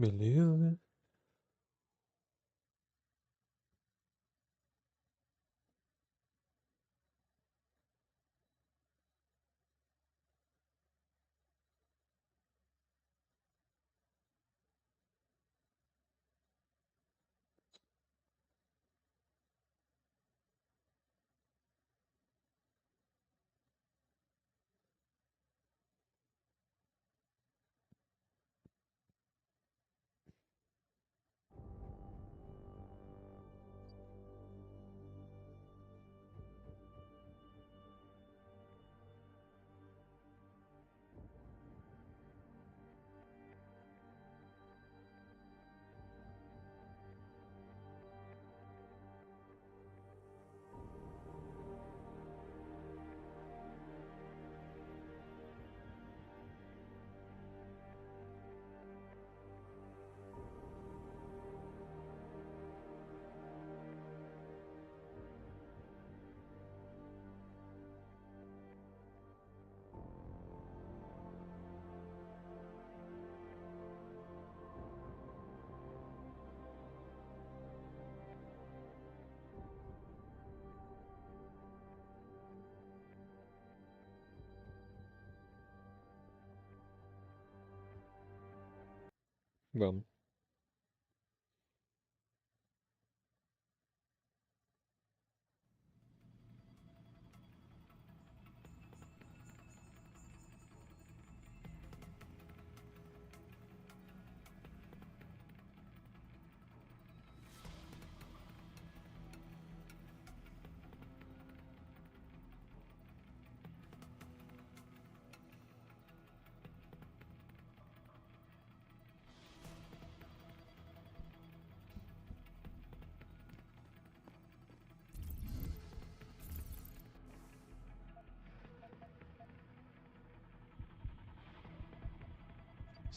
Beleza. Vamos.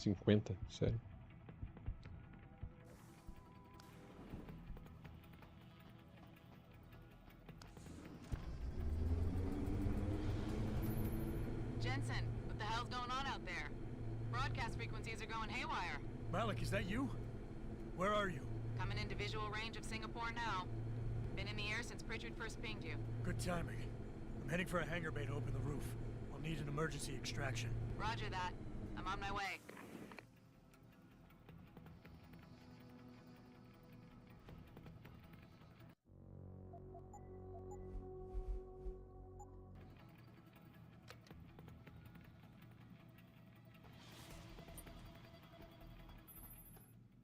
$50, sério. Jensen, what the hell's going on out there? Broadcast frequencies are going haywire. Malik, is that you? Where are you? Coming into visual range of Singapore now. Been in the air since Pritchard first pinged you. Good timing. I'm heading for a hangar bay to open the roof. I'll need an emergency extraction. Roger that. I'm on my way.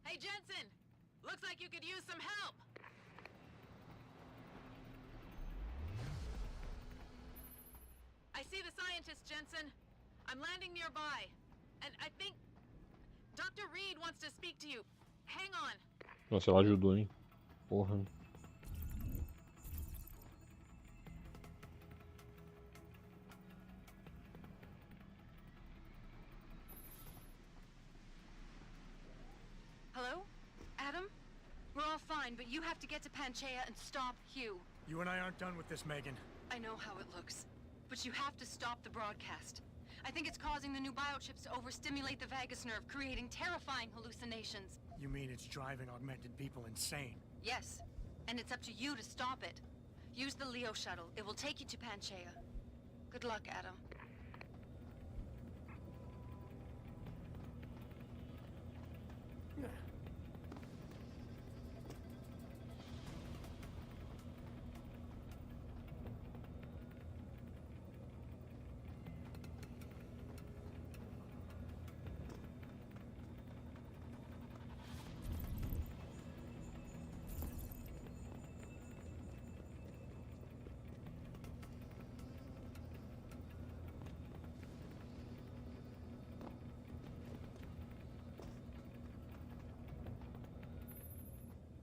Hey, Jensen! Looks like you could use some help! I see the scientist, Jensen. I'm landing nearby. And I think... Dr. Reed wants to speak to you. Hang on. Nossa, ela ajudou, hein? Porra. Hello? Adam? We're all fine, but you have to get to Panchaea and stop Hugh. You and I aren't done with this, Megan. I know how it looks, but you have to stop the broadcast. I think it's causing the new biochips to overstimulate the vagus nerve, creating terrifying hallucinations. You mean it's driving augmented people insane? Yes, and it's up to you to stop it. Use the Leo shuttle. It will take you to Panchaea. Good luck, Adam.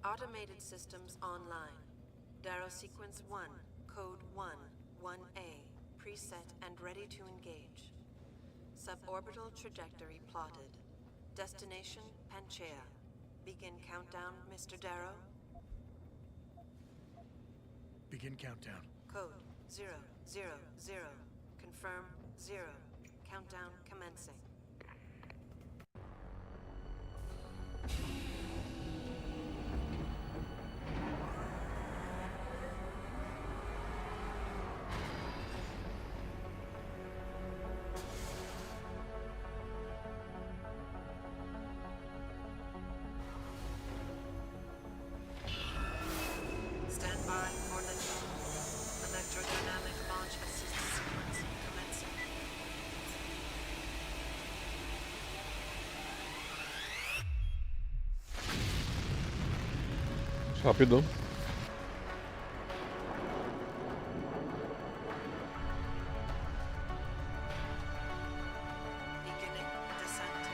Automated systems online. Darrow sequence 1, code 1, 1A, preset and ready to engage. Suborbital trajectory plotted. Destination Panchaea. Begin countdown, Mr. Darrow. Begin countdown. Code 000. Confirm 0. Countdown commencing. Stand by for liftoff. Electrodynamic launch assist sequence commencing. Rapidão. Beginning descent.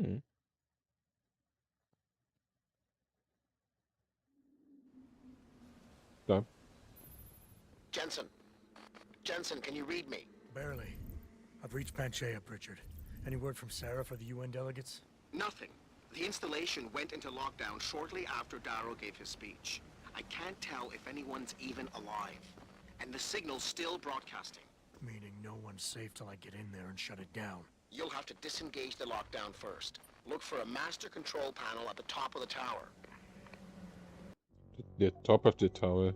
Hum. Tá. Jensen. Jensen, can you read me? Barely. I've reached Panchea, Pritchard. Any word from Sarah for the UN delegates? Nothing. The installation went into lockdown shortly after Darrow gave his speech. I can't tell if anyone's even alive. And the signal's still broadcasting. Meaning no one's safe till I get in there and shut it down. You'll have to disengage the lockdown first. Look for a master control panel at the top of the tower. The top of the tower.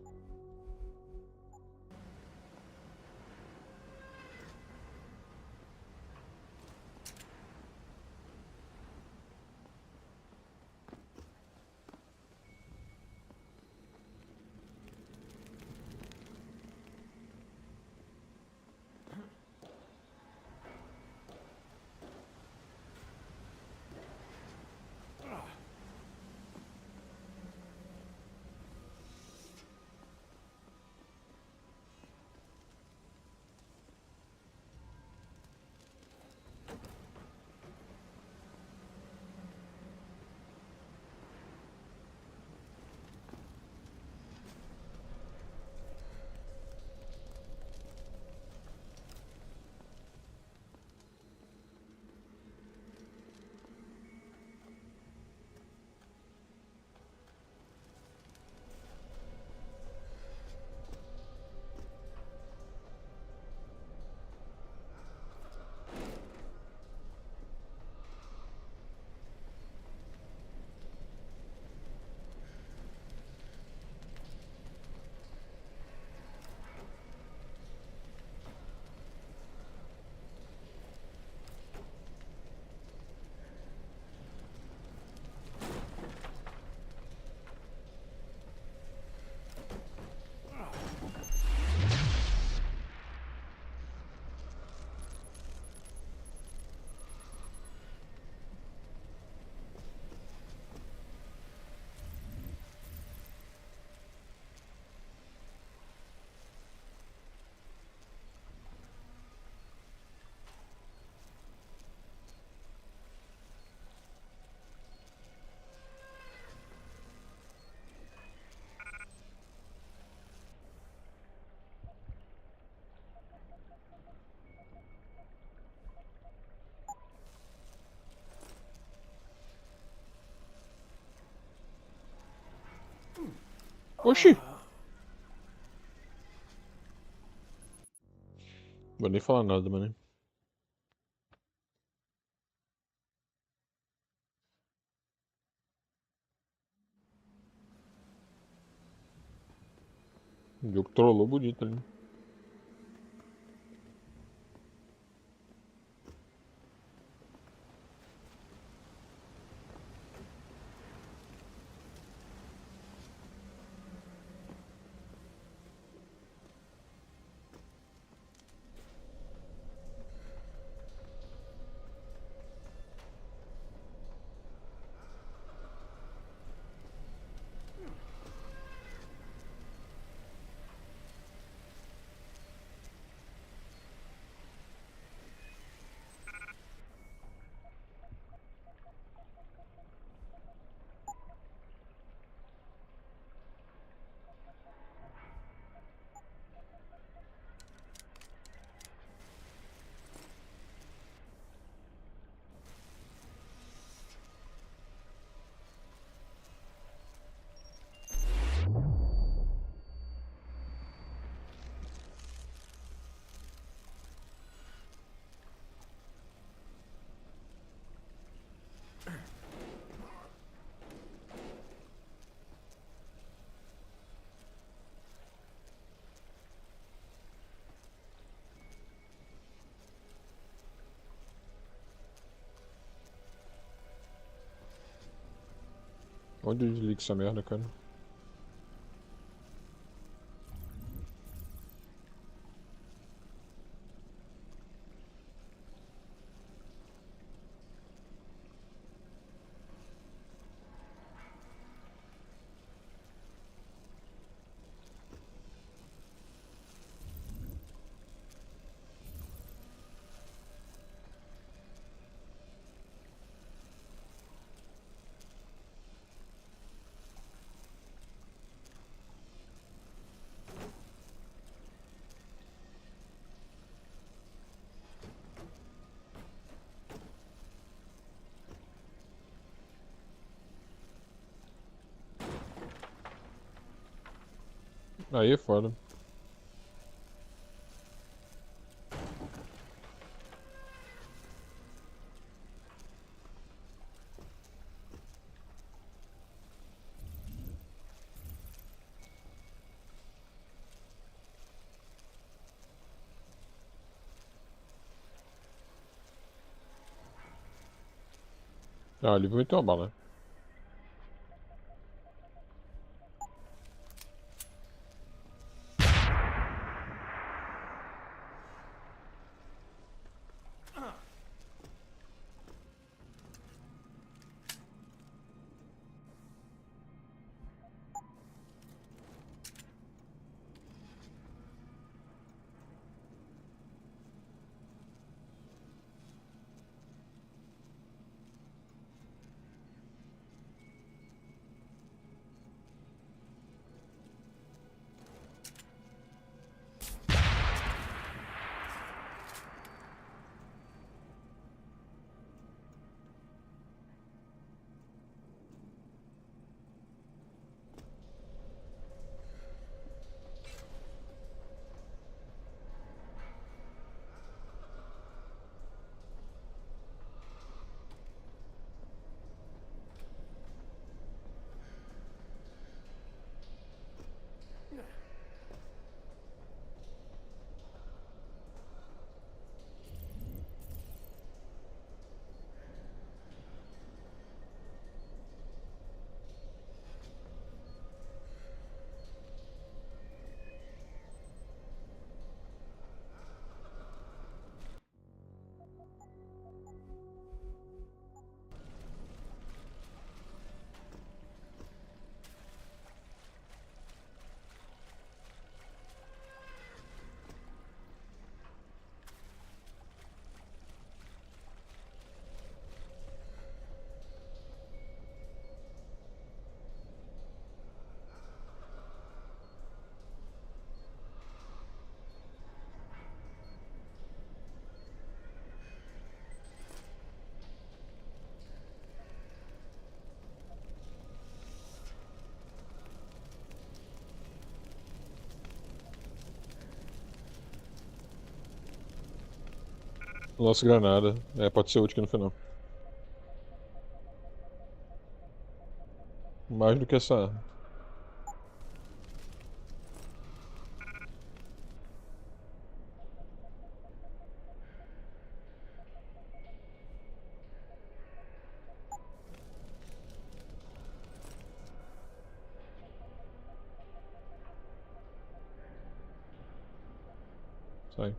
Oxi! Vou nem falar nada, mano. O jogo trollou bonito ali. Onde eu desligo essa merda, cara? Aí é foda. Ah, ali vai meter uma bala. Lança granada. É, pode ser útil aqui no final. Mais do que essa arma. Sai.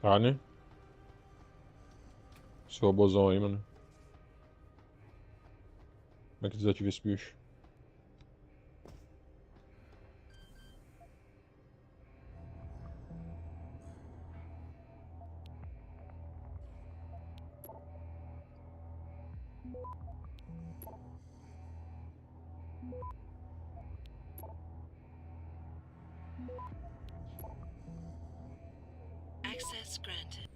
Tá, né? Esse robôzão aí, mano. Como é que desativa esse bicho? Access granted.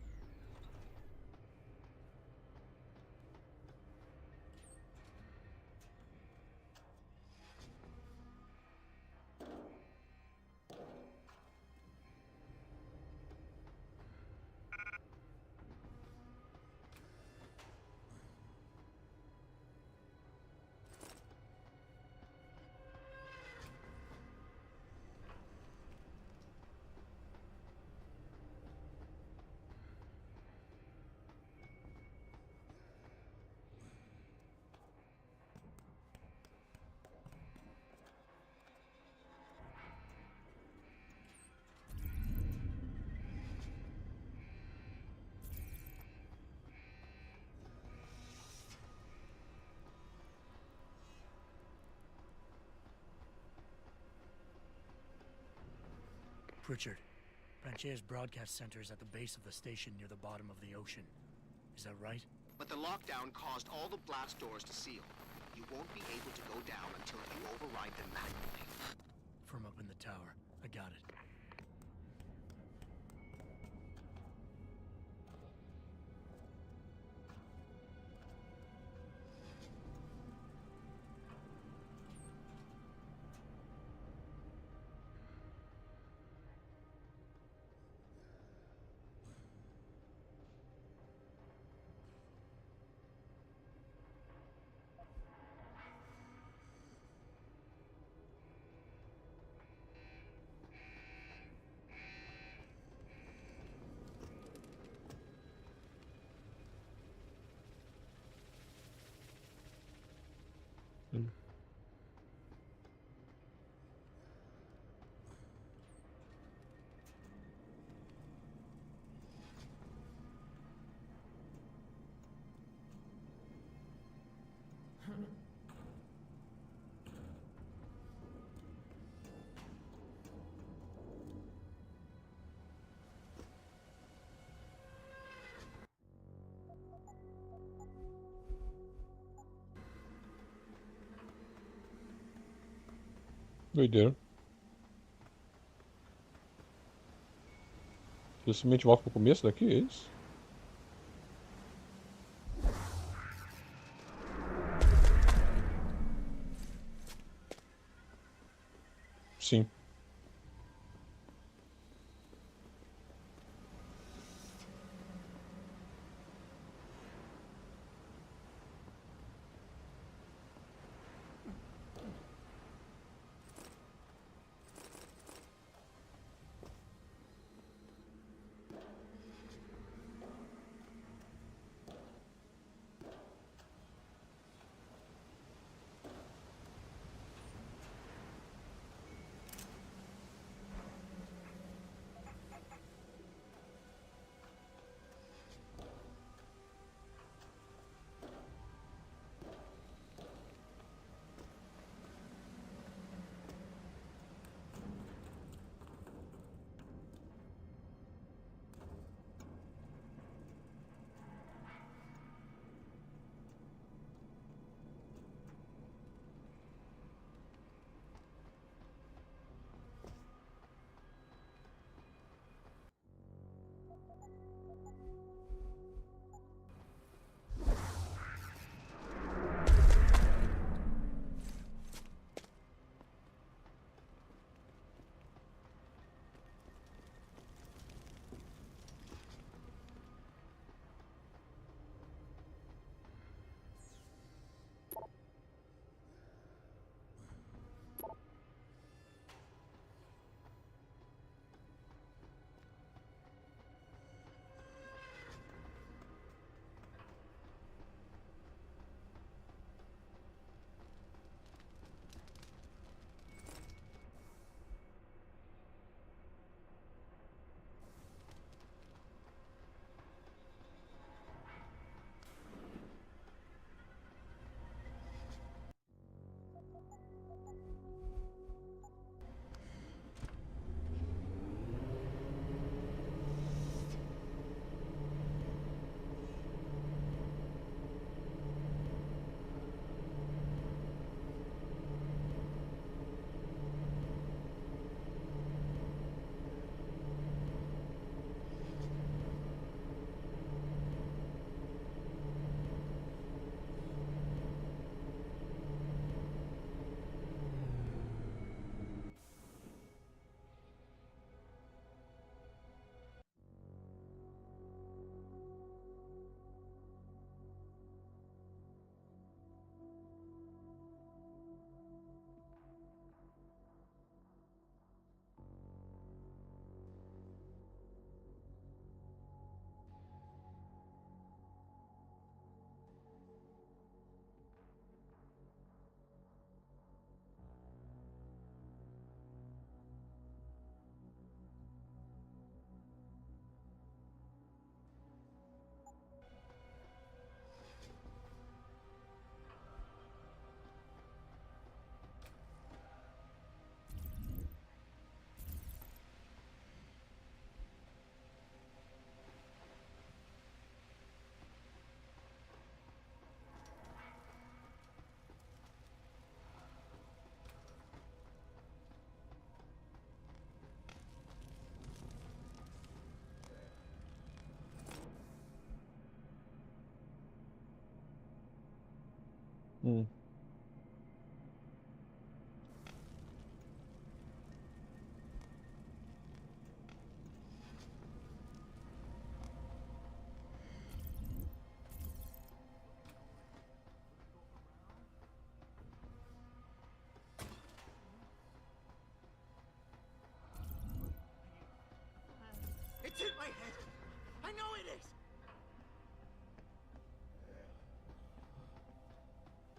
Pritchard, Panchea's broadcast center is at the base of the station near the bottom of the ocean. Is that right? But the lockdown caused all the blast doors to seal. You won't be able to go down until you override them manually. From up in the tower. I got it. Doideira. Ele simplesmente volta pro começo daqui, é isso? Sim. Hmm. It's in my head. I know it is.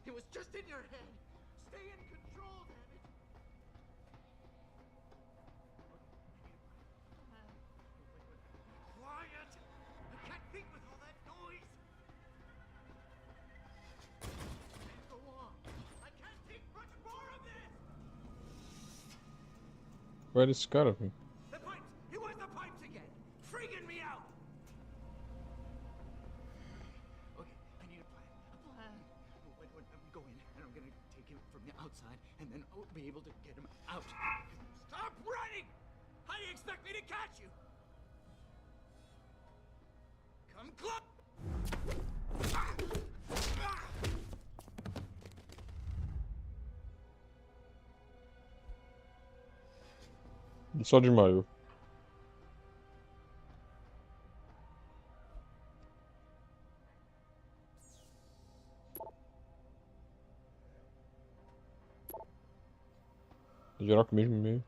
It was just in your head. Stay in control, damn it. Quiet. I can't think with all that noise. Can't go on. I can't take much more of this. Where is scared of me? The pipes. It was the pipes again. Freaking me out. Okay, I need a plan. A plan. When I'm going, and I'm gonna take him from the outside, and then I'll be able to get him out. Stop running! How do you expect me to catch you? Come close! Só desmaiou. Geral que mesmo meio.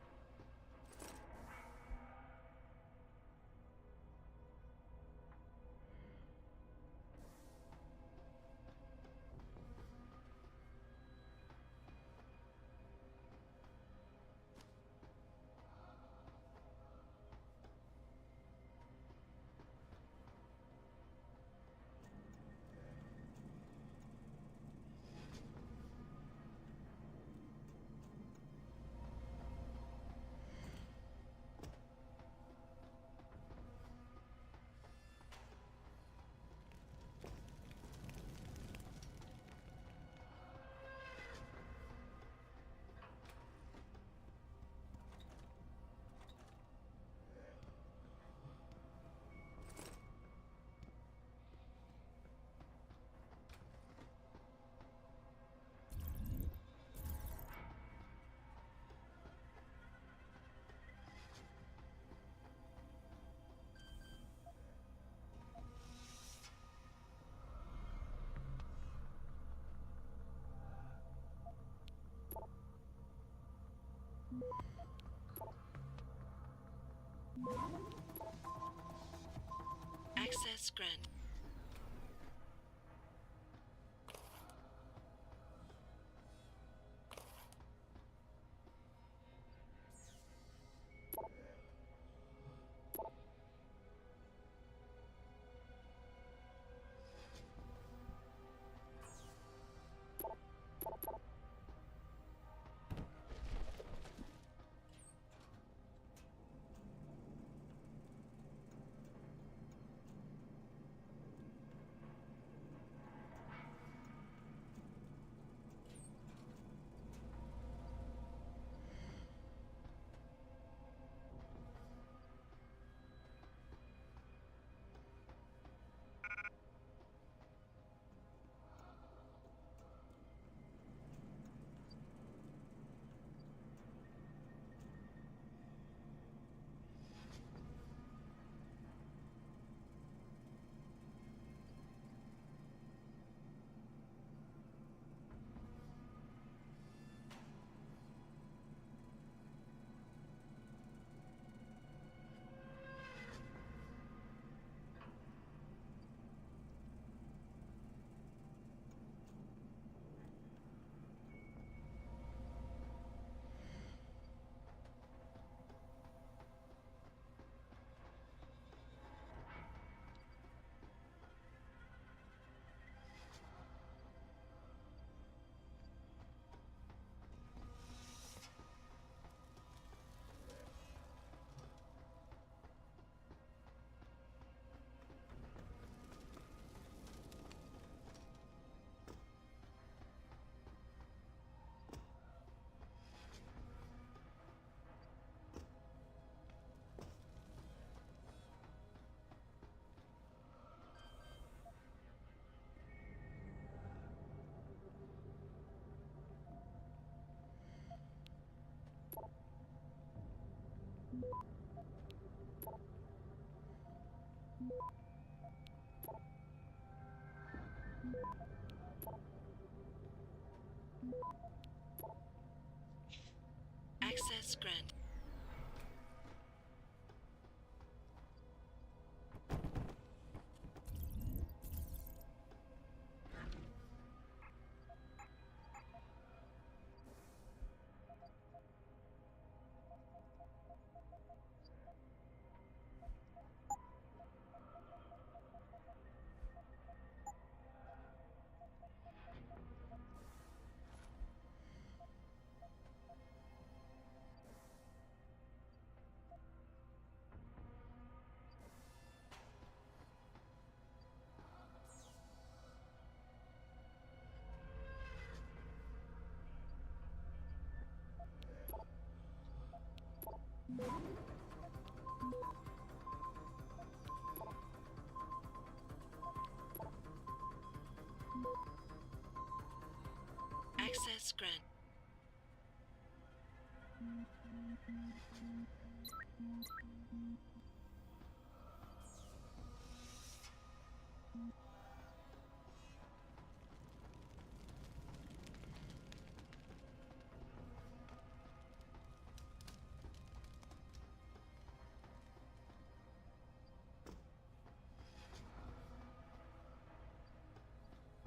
Access granted. Access granted. Access granted.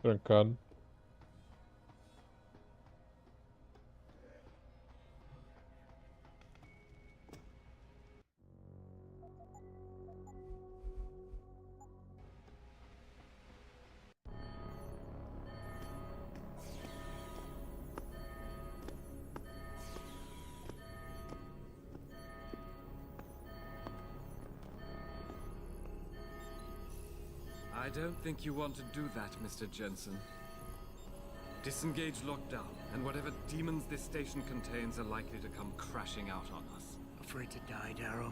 Trancado. I don't think you want to do that, Mr. Jensen. Disengage lockdown, and whatever demons this station contains are likely to come crashing out on us. Afraid to die, Darrow?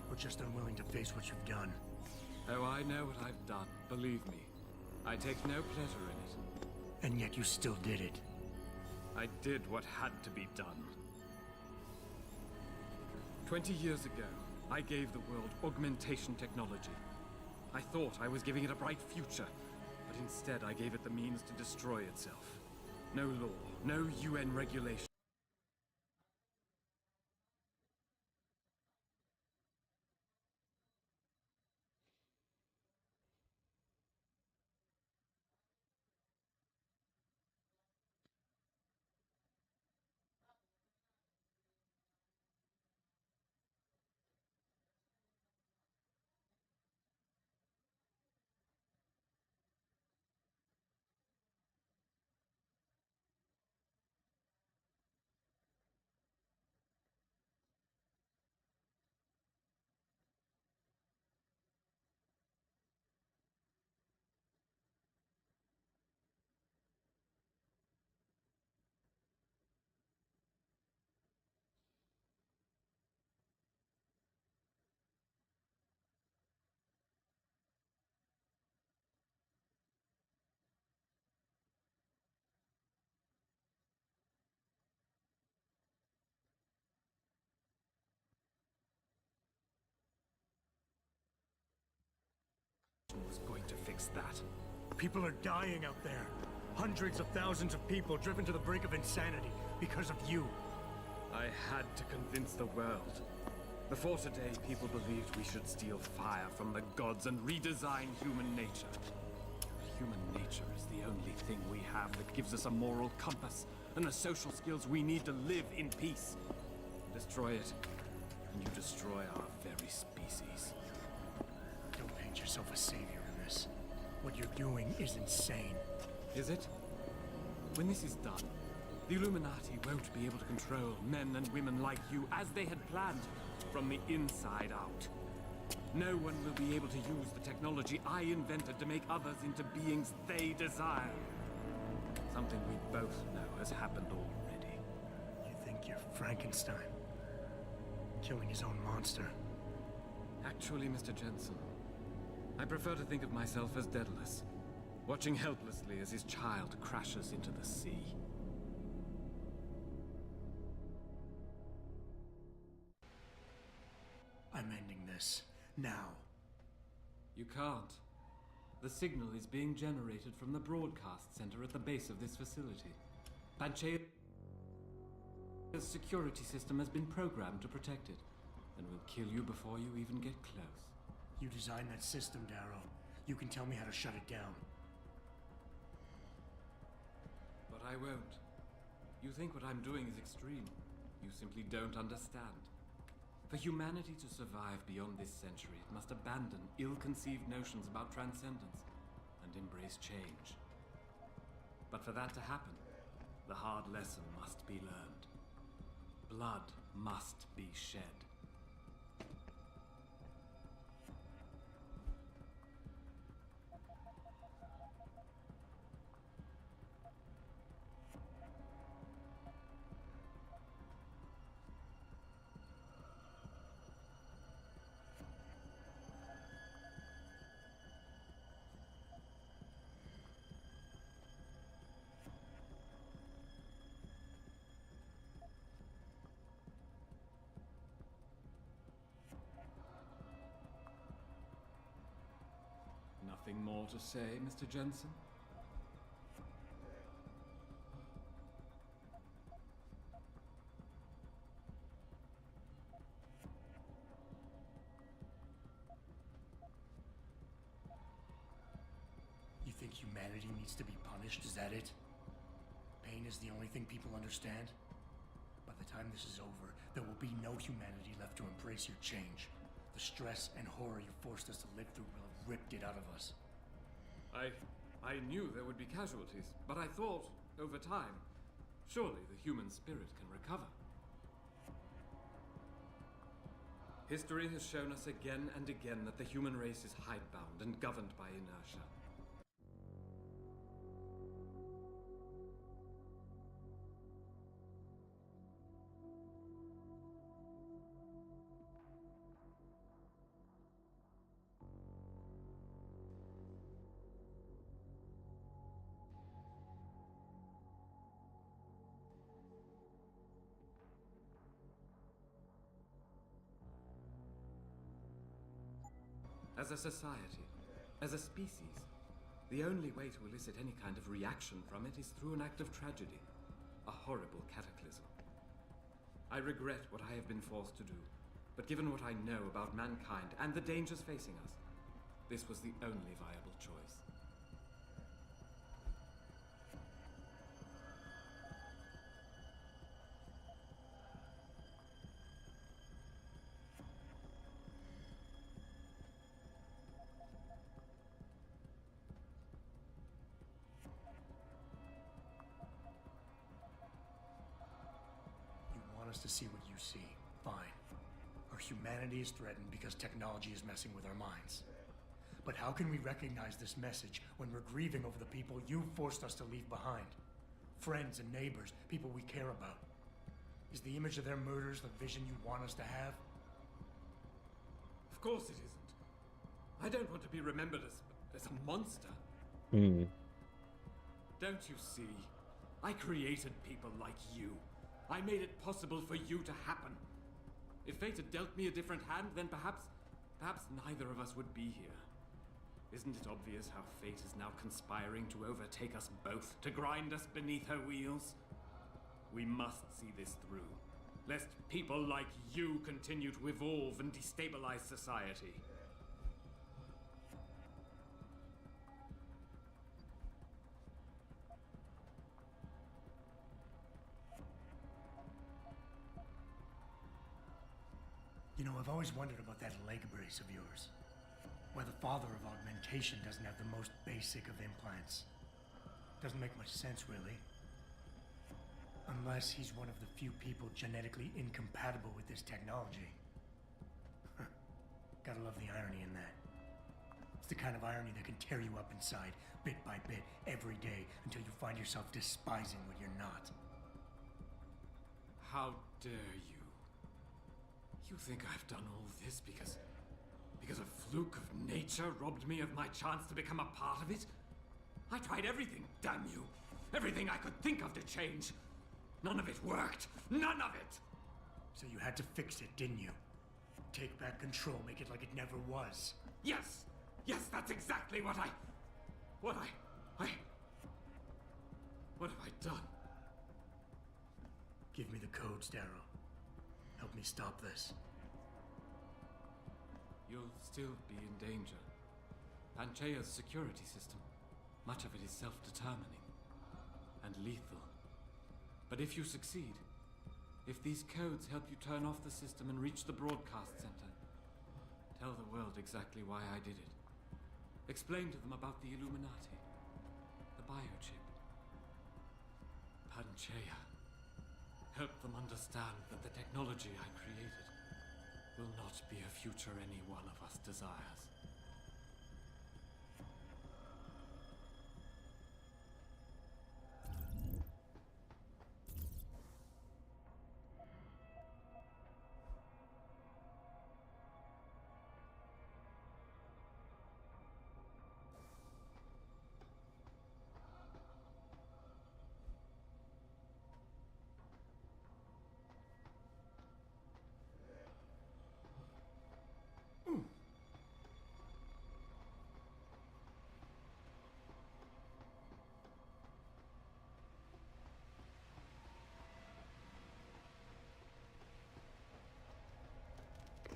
Or just unwilling to face what you've done? Oh, I know what I've done, believe me. I take no pleasure in it. And yet you still did it. I did what had to be done. 20 years ago, I gave the world augmentation technology. I thought I was giving it a bright future, but instead I gave it the means to destroy itself. No law, no UN regulation. Was going to fix that. People are dying out there. Hundreds of thousands of people driven to the brink of insanity because of you. I had to convince the world. Before today, people believed we should steal fire from the gods and redesign human nature. Human nature is the only thing we have that gives us a moral compass and the social skills we need to live in peace. Destroy it, and you destroy our very species. Don't paint yourself a savior in this. What you're doing is insane. Is it? When this is done, the Illuminati won't be able to control men and women like you as they had planned, from the inside out. No one will be able to use the technology I invented to make others into beings they desire. Something we both know has happened already. You think you're Frankenstein? Killing his own monster. Actually, Mr. Jensen, I prefer to think of myself as Daedalus, watching helplessly as his child crashes into the sea. I'm ending this. Now. You can't. The signal is being generated from the broadcast center at the base of this facility. Panchea's security system has been programmed to protect it, and will kill you before you even get close. You designed that system, Darrow. You can tell me how to shut it down. But I won't. You think what I'm doing is extreme. You simply don't understand. For humanity to survive beyond this century, it must abandon ill-conceived notions about transcendence and embrace change. But for that to happen, the hard lesson must be learned. Blood must be shed. Nothing more to say, Mr. Jensen? You think humanity needs to be punished? Is that it? Pain is the only thing people understand? By the time this is over, there will be no humanity left to embrace your change. The stress and horror you forced us to live through will have ripped it out of us. I knew there would be casualties, but I thought, over time, surely the human spirit can recover. History has shown us again and again that the human race is hidebound and governed by inertia. As a society, as a species, the only way to elicit any kind of reaction from it is through an act of tragedy, a horrible cataclysm. I regret what I have been forced to do, but given what I know about mankind and the dangers facing us, this was the only viable choice. Us to see what you see. Fine. Our humanity is threatened because technology is messing with our minds. But how can we recognize this message when we're grieving over the people you forced us to leave behind? Friends and neighbors, people we care about. Is the image of their murders the vision you want us to have? Of course it isn't. I don't want to be remembered as a monster. Don't you see? I created people like you. I made it possible for you to happen. If fate had dealt me a different hand, then perhaps neither of us would be here. Isn't it obvious how fate is now conspiring to overtake us both, to grind us beneath her wheels? We must see this through, lest people like you continue to evolve and destabilize society. You know, I've always wondered about that leg brace of yours. Why the father of augmentation doesn't have the most basic of implants. Doesn't make much sense, really. Unless he's one of the few people genetically incompatible with this technology. Gotta love the irony in that. It's the kind of irony that can tear you up inside, bit by bit, every day, until you find yourself despising what you're not. How dare you? You think I've done all this because a fluke of nature robbed me of my chance to become a part of it? I tried everything, damn you. Everything I could think of to change. None of it worked. None of it! So you had to fix it, didn't you? Take back control, make it like it never was. Yes! Yes, that's exactly what I... What have I done? Give me the codes, Darrow. Help me stop this. You'll still be in danger. Panchaea's security system, much of it is self-determining and lethal. But if you succeed, if these codes help you turn off the system and reach the broadcast center, tell the world exactly why I did it. Explain to them about the Illuminati, the biochip, Panchaea. Help them understand that the technology I created will not be a future any one of us desires.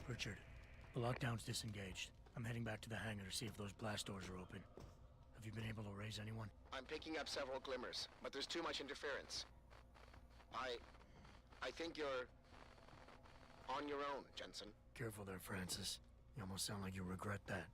Richard, the lockdown's disengaged. I'm heading back to the hangar to see if those blast doors are open. Have you been able to raise anyone? I'm picking up several glimmers, but there's too much interference. I think you're on your own, Jensen. Careful there, Francis. You almost sound like you regret that.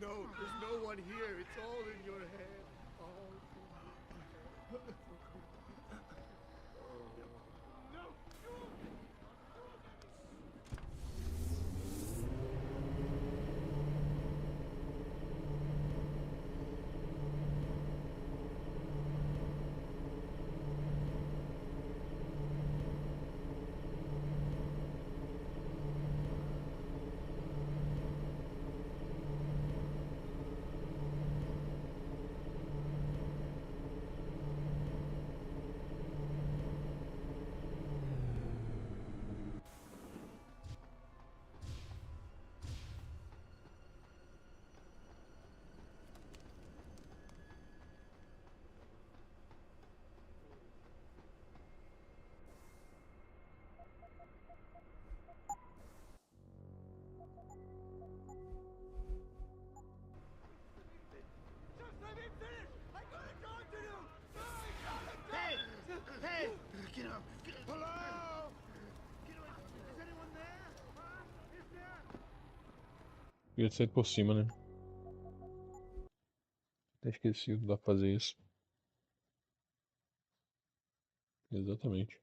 No, there's no one here. It's all in your head. All Get up! Hello! Is anyone there? Huh? Is there? Podia ter saído por cima, né? Até esquecido, dá pra fazer isso. Exatamente.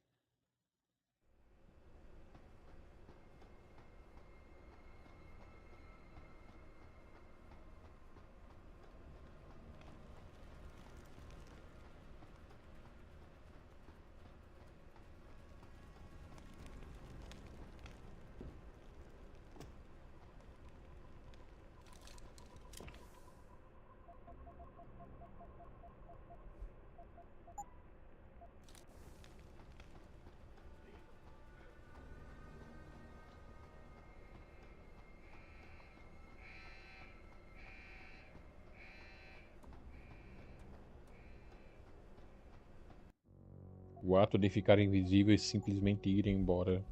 O ato de ficar invisível e simplesmente ir embora.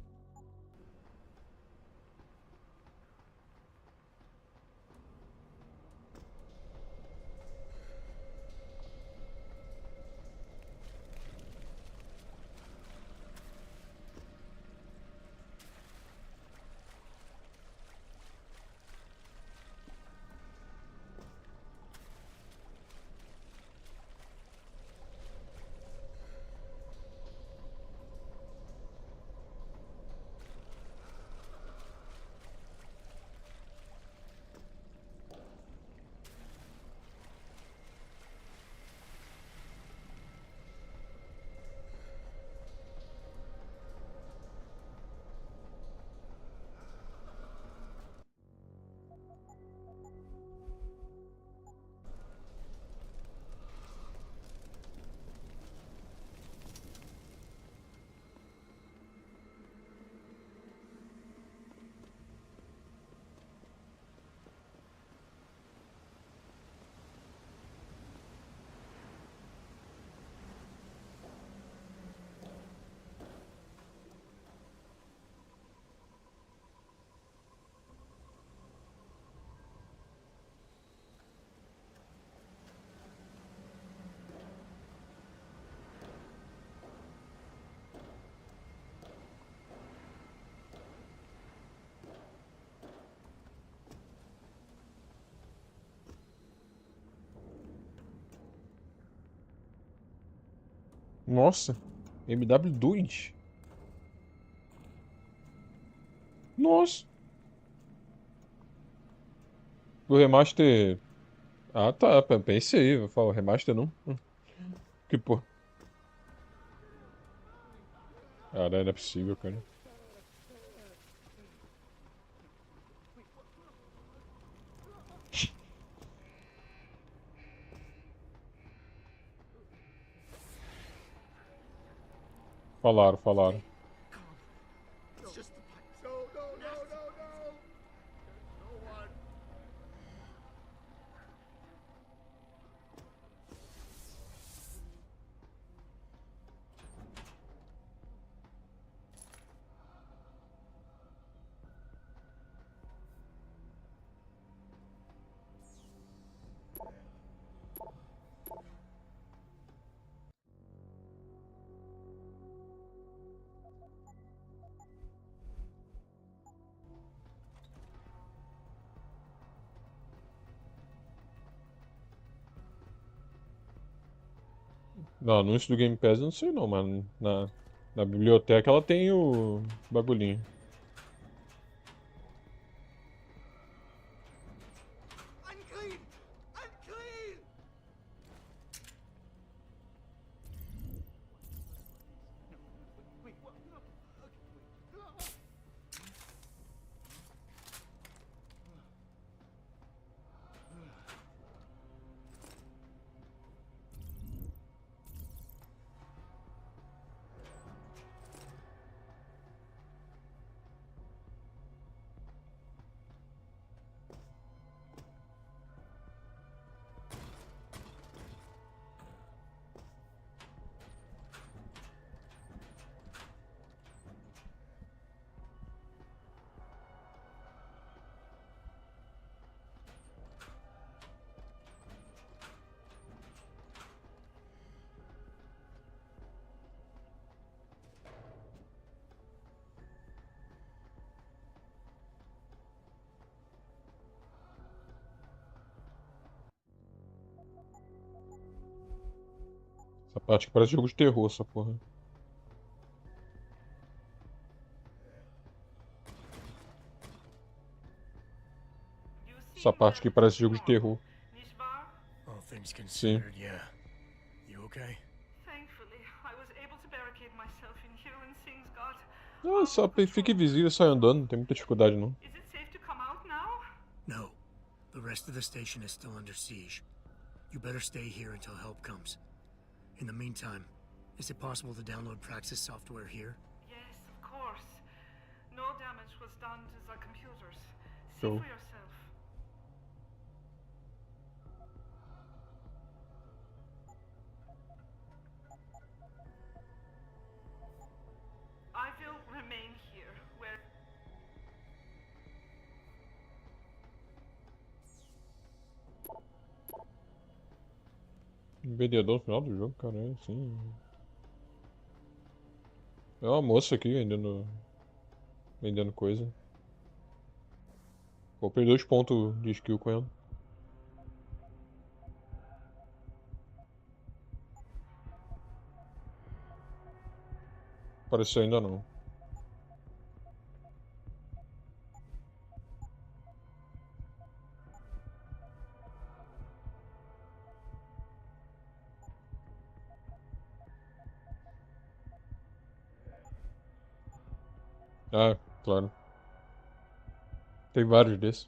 Nossa, MW2. Nossa. O remaster. Ah, tá. Pensei. Eu falo, remaster não. Que pô. Ah, não é possível, cara. Falaram. It's just the pipe. No, no, no, no, no! There's no one. Não, anúncio do Game Pass eu não sei não, mas na biblioteca ela tem o bagulhinho. Unclean! Unclean! Wait, what? No. Okay, wait. Essa parte que parece jogo de terror, essa porra. Essa parte que parece jogo de terror. All things Sim. considered, yeah. You okay? Thankfully, I was able to barricade myself in here when things got Ah, out só of fica control. invisível e sai andando, não tem muita dificuldade não. Is it safe to come out now? No. The rest of the station is still under siege. You better stay here until help comes. In the meantime, is it possible to download Praxis software here? Yes, of course. No damage was done to the computers. See Show. for yourself. I will remain here, where... Vendedor no final do jogo, cara, é assim. É uma moça aqui vendendo coisa. Comprei 2 pontos de skill com ela. Apareceu ainda não. Ah, claro. Tem vários desses.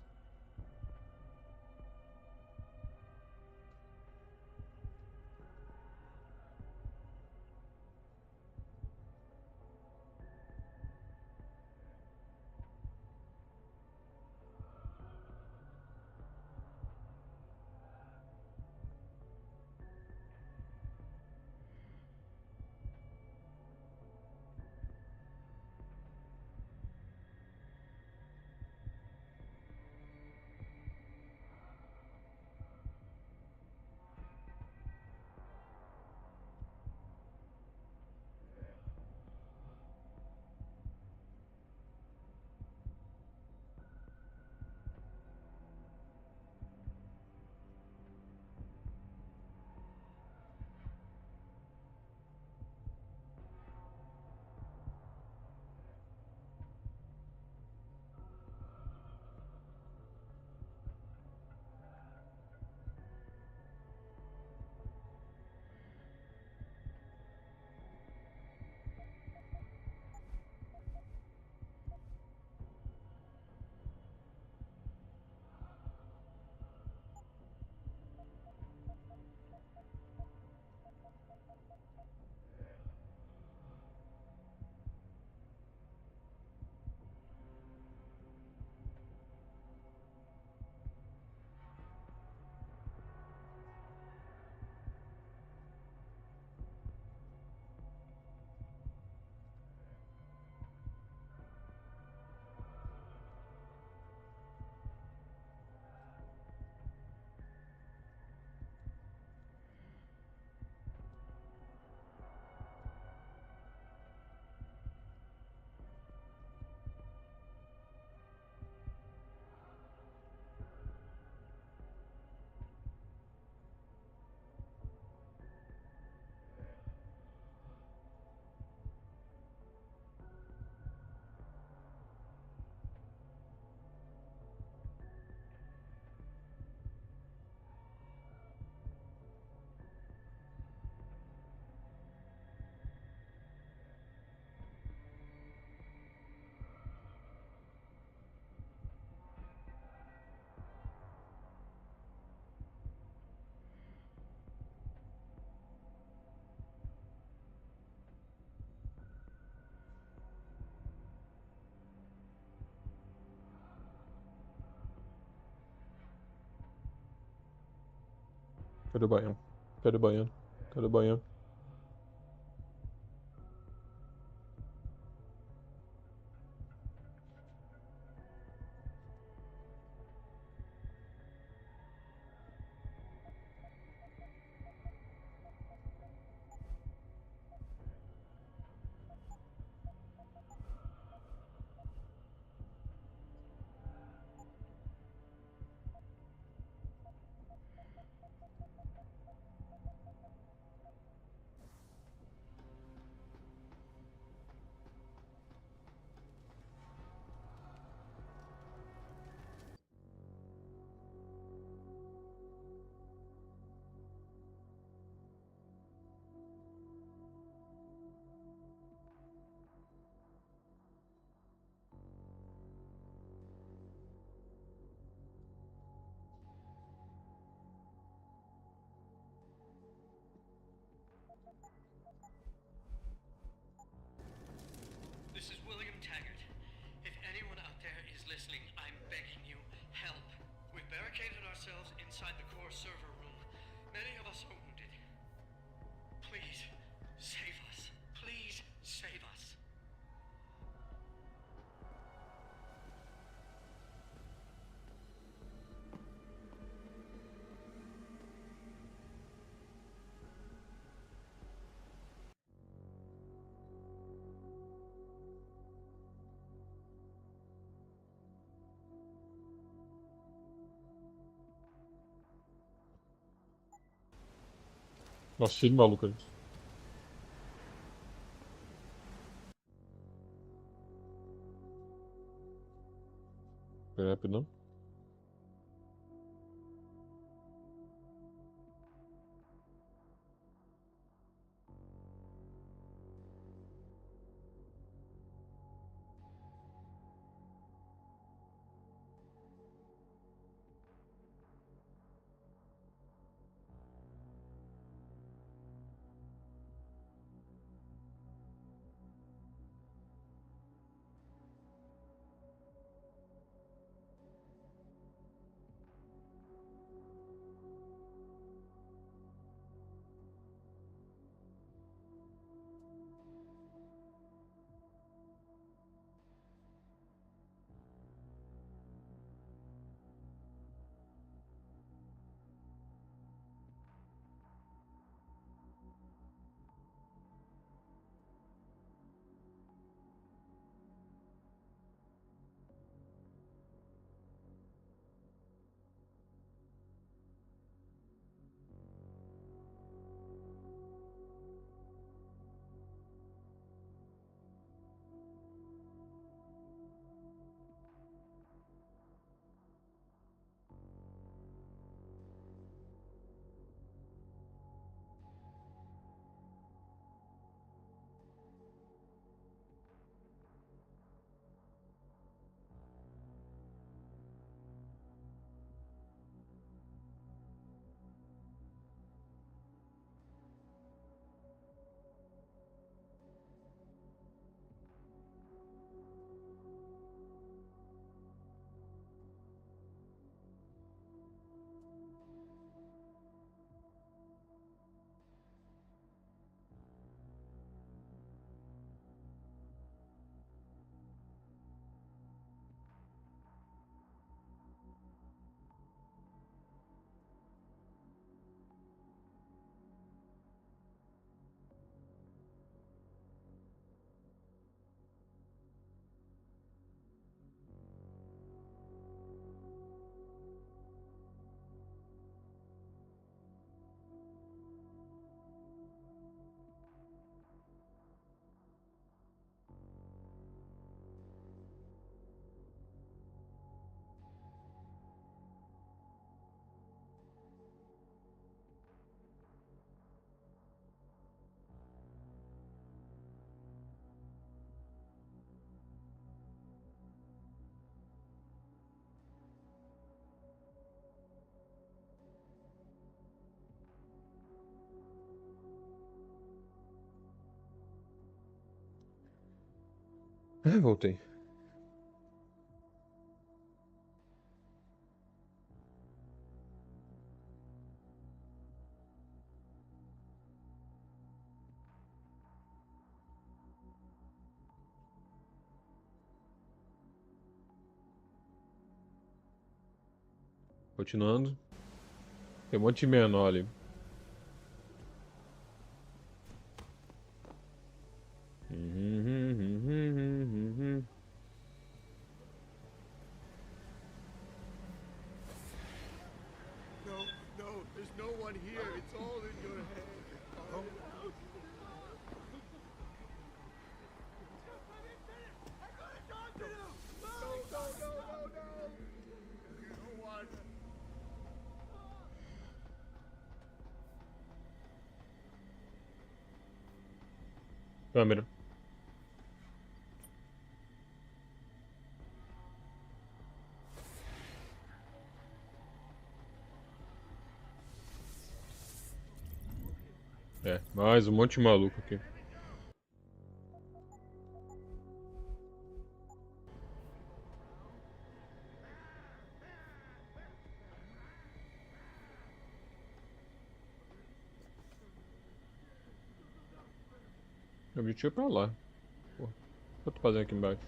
Cadê o baiano? Cadê o baiano? Cadê o baiano? This is William Taggart. If anyone out there is listening, I'm begging you, help. We've barricaded ourselves inside the core server room. Many of us are wounded. Please, save us. Please, save us. Nossa, cheio de maluco ali. Pera aí, rapidão. Voltei. Continuando. Tem um monte de menor ali. No, there's no one here. It's all in your head. Oh. No one. Câmera. É, mais um monte de maluco aqui. O objetivo é pra lá. Pô, o que eu tô fazendo aqui embaixo?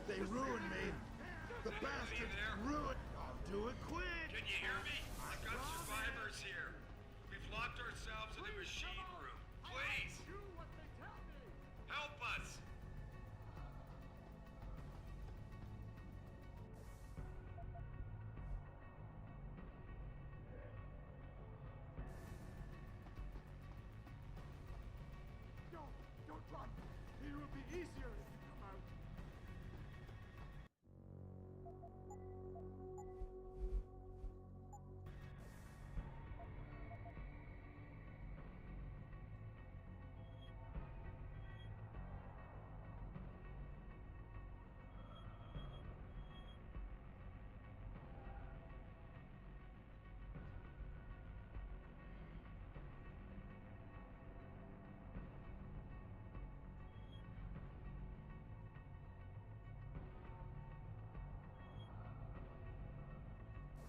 They ruined me. The bastards ruined. I'll do it quick. Can you hear me? I've got survivors here. We've locked ourselves in the machine room. Please! Help us! Don't run. It will be easier if you come out.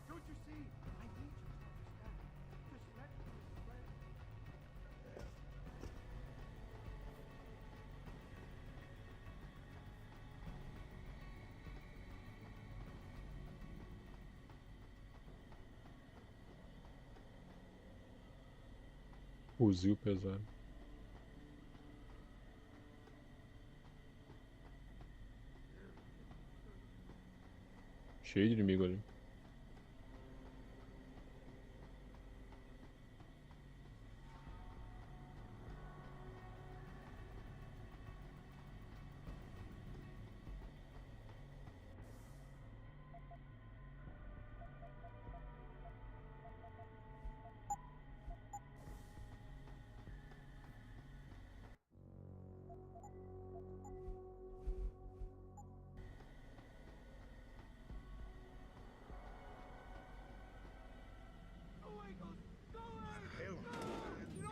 Don't you see? I need you to understand. Just let me explain. Fuzil pesado. Cheio de inimigo ali.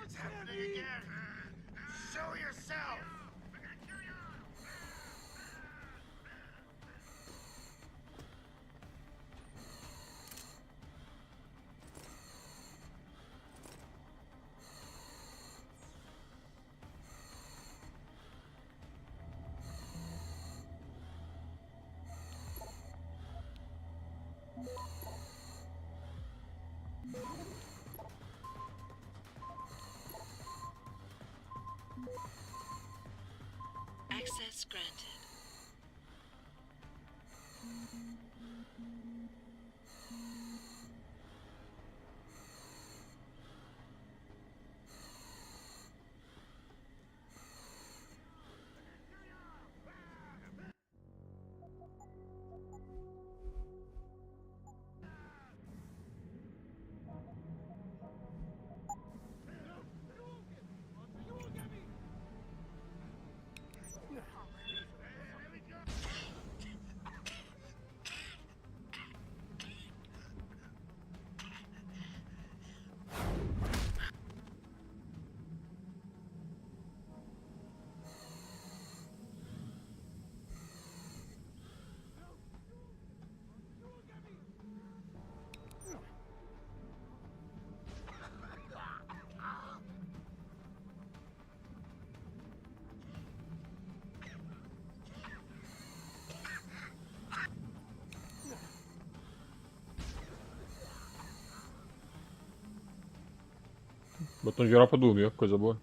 It's happening again. Show yourself. Access granted. Botando geral pra dormir, ó, coisa boa.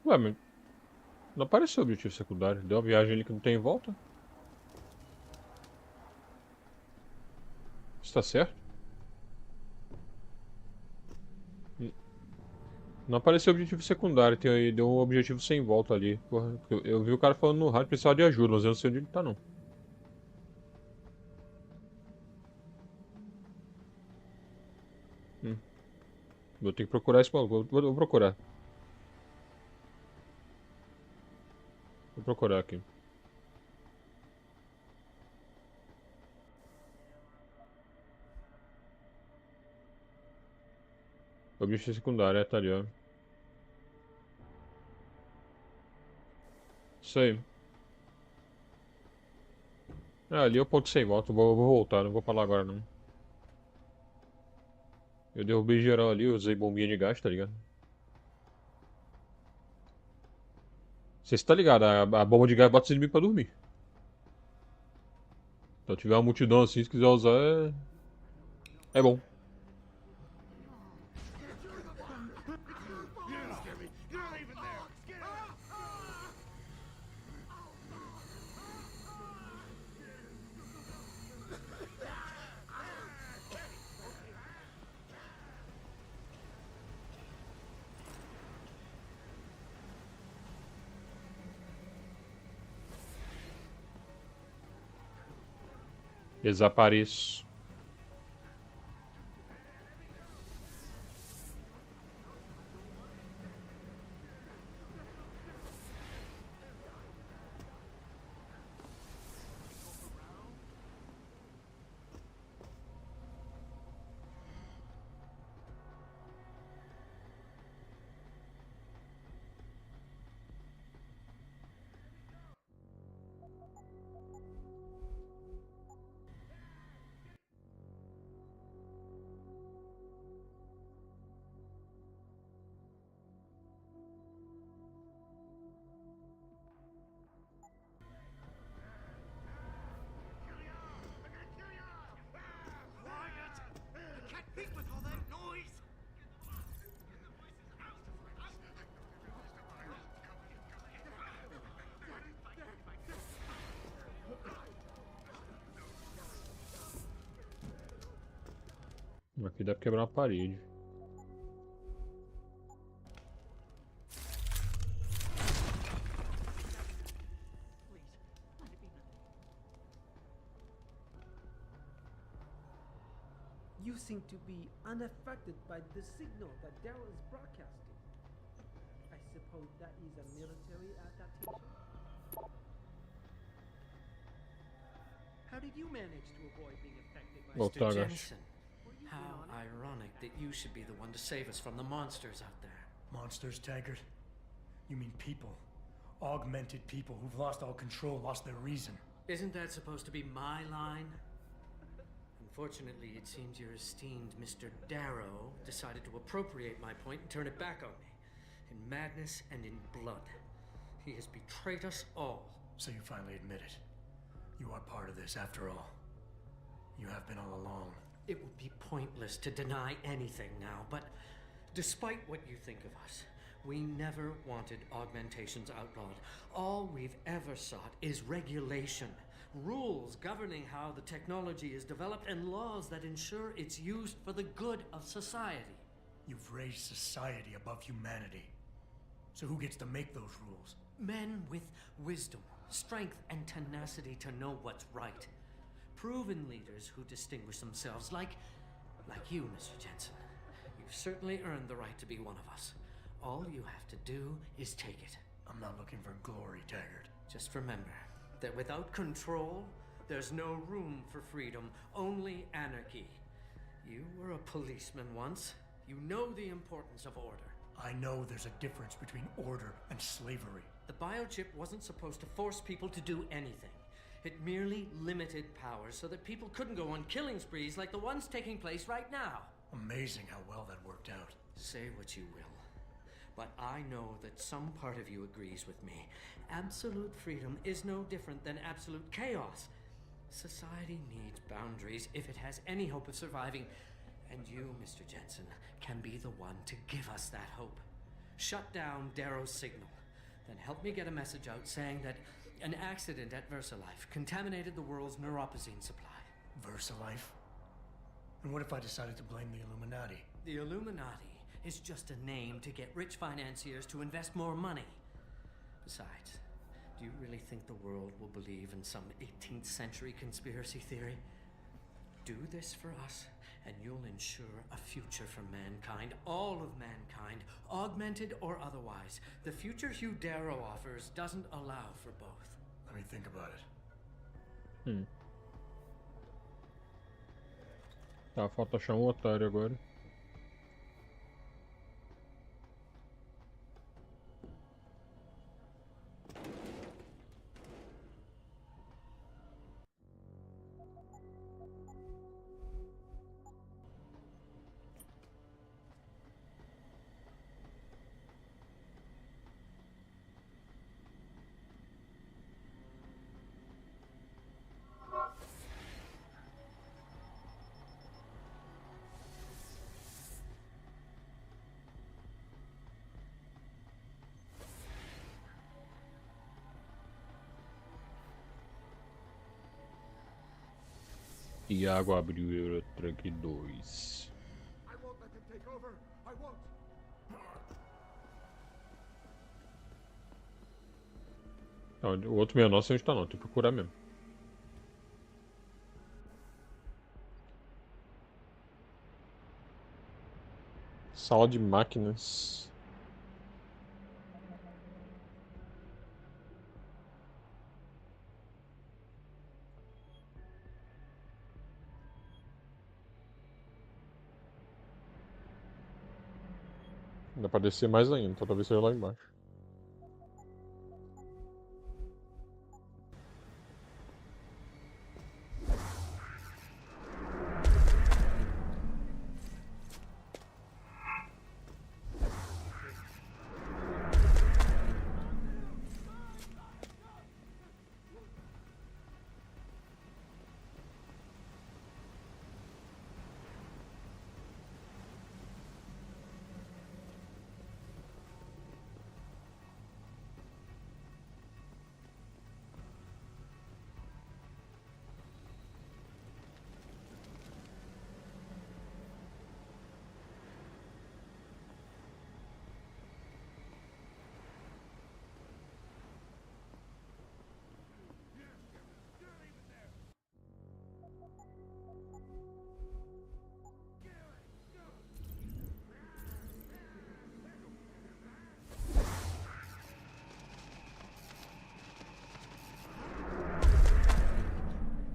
Ué, mas não apareceu o objetivo secundário. Deu uma viagem ali que não tem volta. Está certo? Não apareceu o objetivo secundário, deu um objetivo sem volta ali. Porra, eu vi o cara falando no rádio, precisava de ajuda, mas eu não sei onde ele tá não. Vou ter que procurar esse maluco. Vou procurar. Vou procurar aqui. Objetivo secundário, tá ali, ó. Isso aí. Ah, ali é o ponto sem volta. Vou voltar, não vou pra lá agora não. Eu derrubei geral ali, usei bombinha de gás, tá ligado? Você está ligado, a bomba de gás bota os inimigos pra dormir. Então tiver uma multidão assim, se quiser usar, é bom. Desapareço. Aqui deve quebrar uma parede. You seem to be unaffected by the signal that Daryl is broadcasting. I suppose that is a military adaptation. How did you manage to avoid being affected by Oh, Mr. tá, Jensen, how ironic that you should be the one to save us from the monsters out there. Monsters, Taggart? You mean people. Augmented people who've lost all control, lost their reason. Isn't that supposed to be my line? Unfortunately, it seems your esteemed Mr. Darrow decided to appropriate my point and turn it back on me. In madness and in blood. He has betrayed us all. So you finally admit it. You are part of this, after all. You have been all along. It would be pointless to deny anything now, but despite what you think of us, we never wanted augmentations outlawed. All we've ever sought is regulation. Rules governing how the technology is developed and laws that ensure it's used for the good of society. You've raised society above humanity. So who gets to make those rules? Men with wisdom, strength, and tenacity to know what's right. proven leaders who distinguish themselves, like you, Mr. Jensen. You've certainly earned the right to be one of us. All you have to do is take it. I'm not looking for glory, Taggart. Just remember that without control, there's no room for freedom, only anarchy. You were a policeman once. You know the importance of order. I know there's a difference between order and slavery. The biochip wasn't supposed to force people to do anything. It merely limited powers so that people couldn't go on killing sprees like the ones taking place right now. Amazing how well that worked out. Say what you will, but I know that some part of you agrees with me. Absolute freedom is no different than absolute chaos. Society needs boundaries if it has any hope of surviving. And you, Mr. Jensen, can be the one to give us that hope. Shut down Darrow's signal. Then help me get a message out saying that an accident at VersaLife contaminated the world's neuropozyne supply. VersaLife? And what if I decided to blame the Illuminati? The Illuminati is just a name to get rich financiers to invest more money. Besides, do you really think the world will believe in some 18th century conspiracy theory? Do this for us, and you'll ensure a future for mankind, all of mankind, augmented or otherwise. The future Hugh Darrow offers doesn't allow for both. Let me think about it. Tá, falta achar um otário agora. Iago abriu Eurotrack 2. I won't let them take over. I won't. Não, o outro menor sei onde tá não, tem que procurar mesmo. Sala de máquinas. Dá pra descer mais ainda, então talvez seja lá embaixo.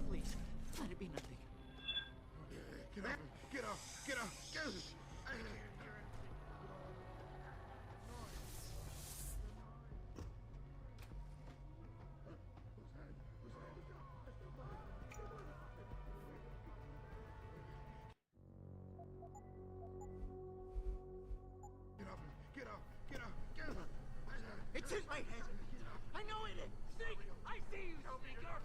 Please, let it be nothing. Get up! Get up! Get up! Get up! Get up! Get up! Get up! Get up! It's in my head! I know it is! Snake! I see you, Sneaker!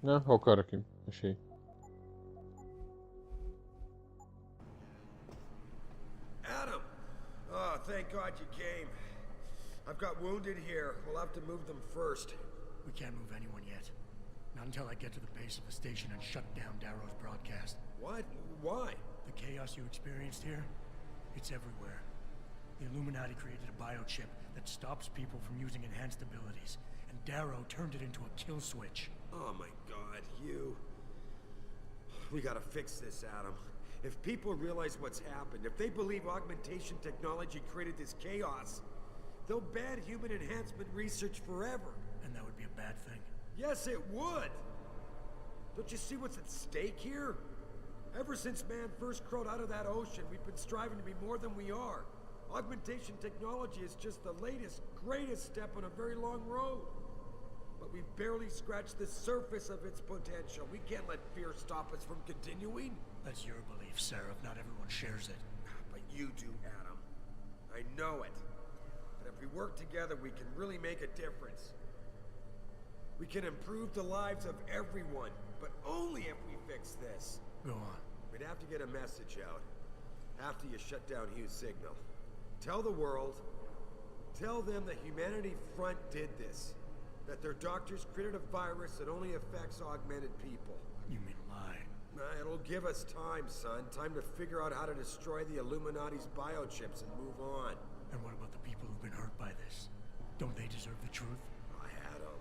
Ah, ó o cara aqui. Achei. Adam! Oh, thank God you came. I've got wounded here. We'll have to move them first. We can't move anyone yet. Not until I get to the base of the station and shut down Darrow's broadcast. What? Why? The chaos you experienced here, it's everywhere. The Illuminati created a biochip that stops people from using enhanced abilities, and Darrow turned it into a kill switch. Oh my God, you... We gotta fix this, Adam. If people realize what's happened, if they believe augmentation technology created this chaos, they'll ban human enhancement research forever. And that would be a bad thing. Yes, it would! Don't you see what's at stake here? Ever since man first crawled out of that ocean, we've been striving to be more than we are. Augmentation technology is just the latest, greatest step on a very long road. But we've barely scratched the surface of its potential. We can't let fear stop us from continuing. That's your belief, Seraph. Not everyone shares it. But you do, Adam. I know it. But if we work together, we can really make a difference. We can improve the lives of everyone, but only if we fix this. Go on. We'd have to get a message out after you shut down Hugh's signal. Tell the world, tell them the Humanity Front did this. That their doctors created a virus that only affects augmented people. You mean lie? It'll give us time, son. Time to figure out how to destroy the Illuminati's biochips and move on. And what about the people who've been hurt by this? Don't they deserve the truth? Adam,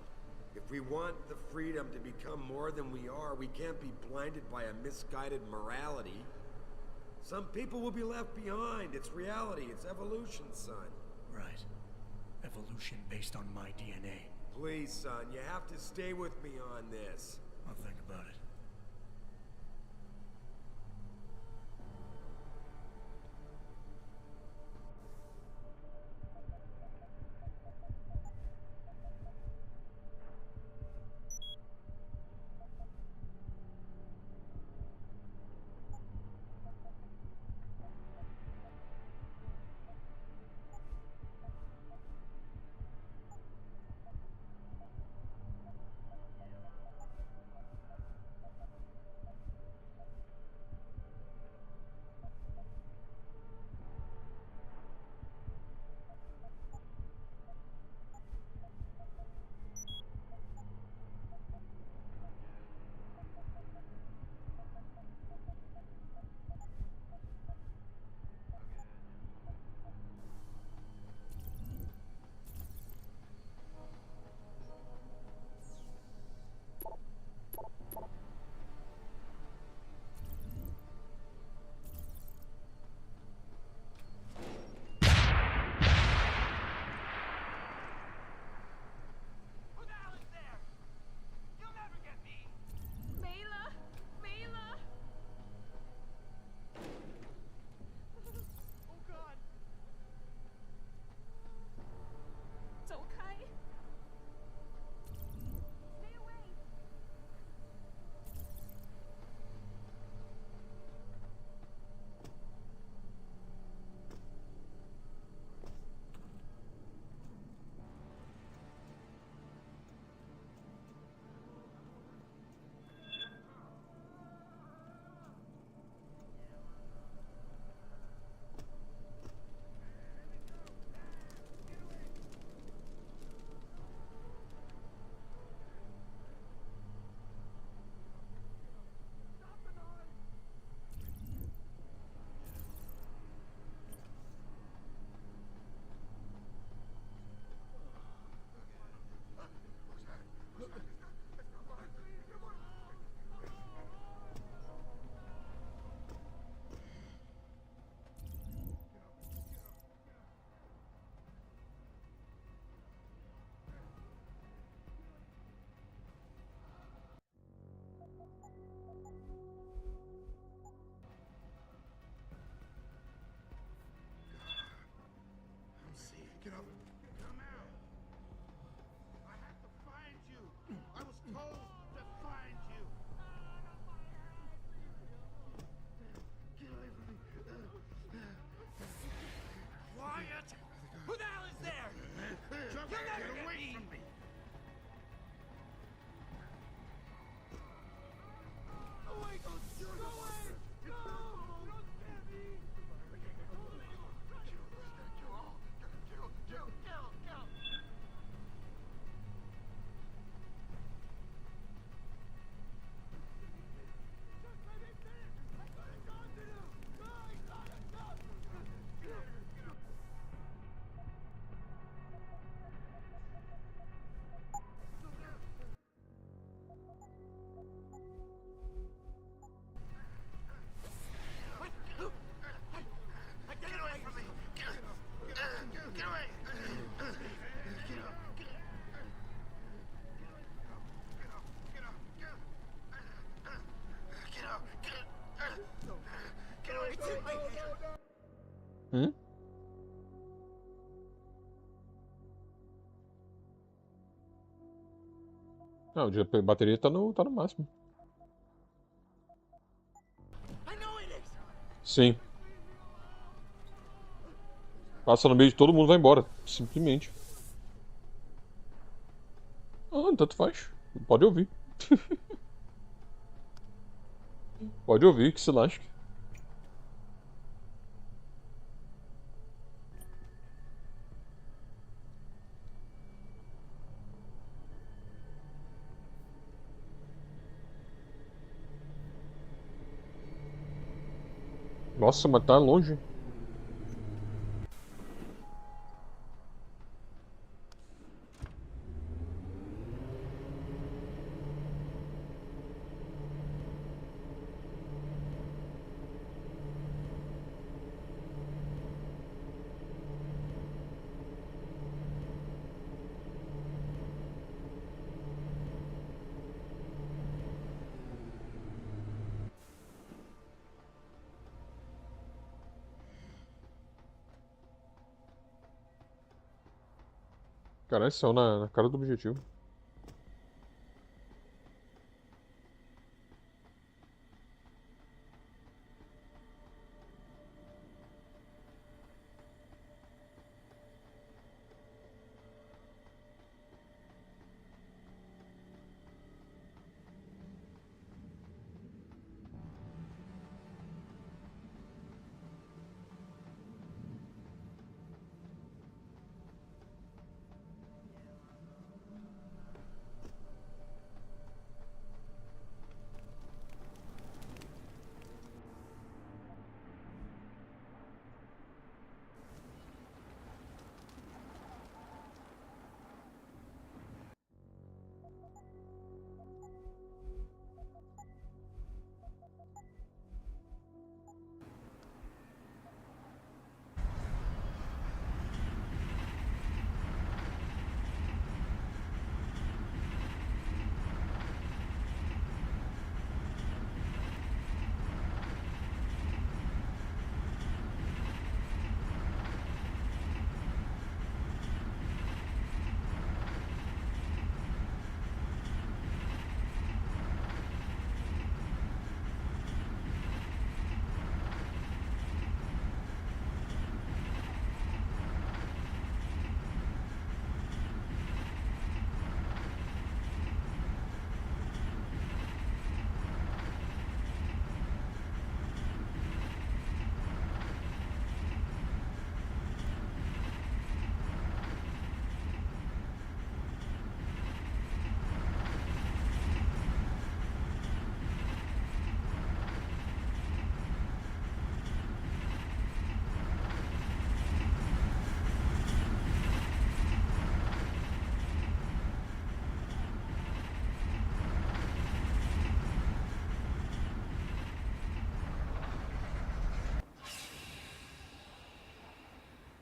if we want the freedom to become more than we are, we can't be blinded by a misguided morality. Some people will be left behind. It's reality. It's evolution, son. Right. Evolution based on my DNA. Please, son, you have to stay with me on this. I'll think about it. Hum? Não, a bateria tá no máximo. Sim. Passa no meio de todo mundo, vai embora. Simplesmente. Ah, tanto faz. Pode ouvir. Pode ouvir, que se lasque. Nossa, mas tá longe. Caralho, saiu na cara do objetivo.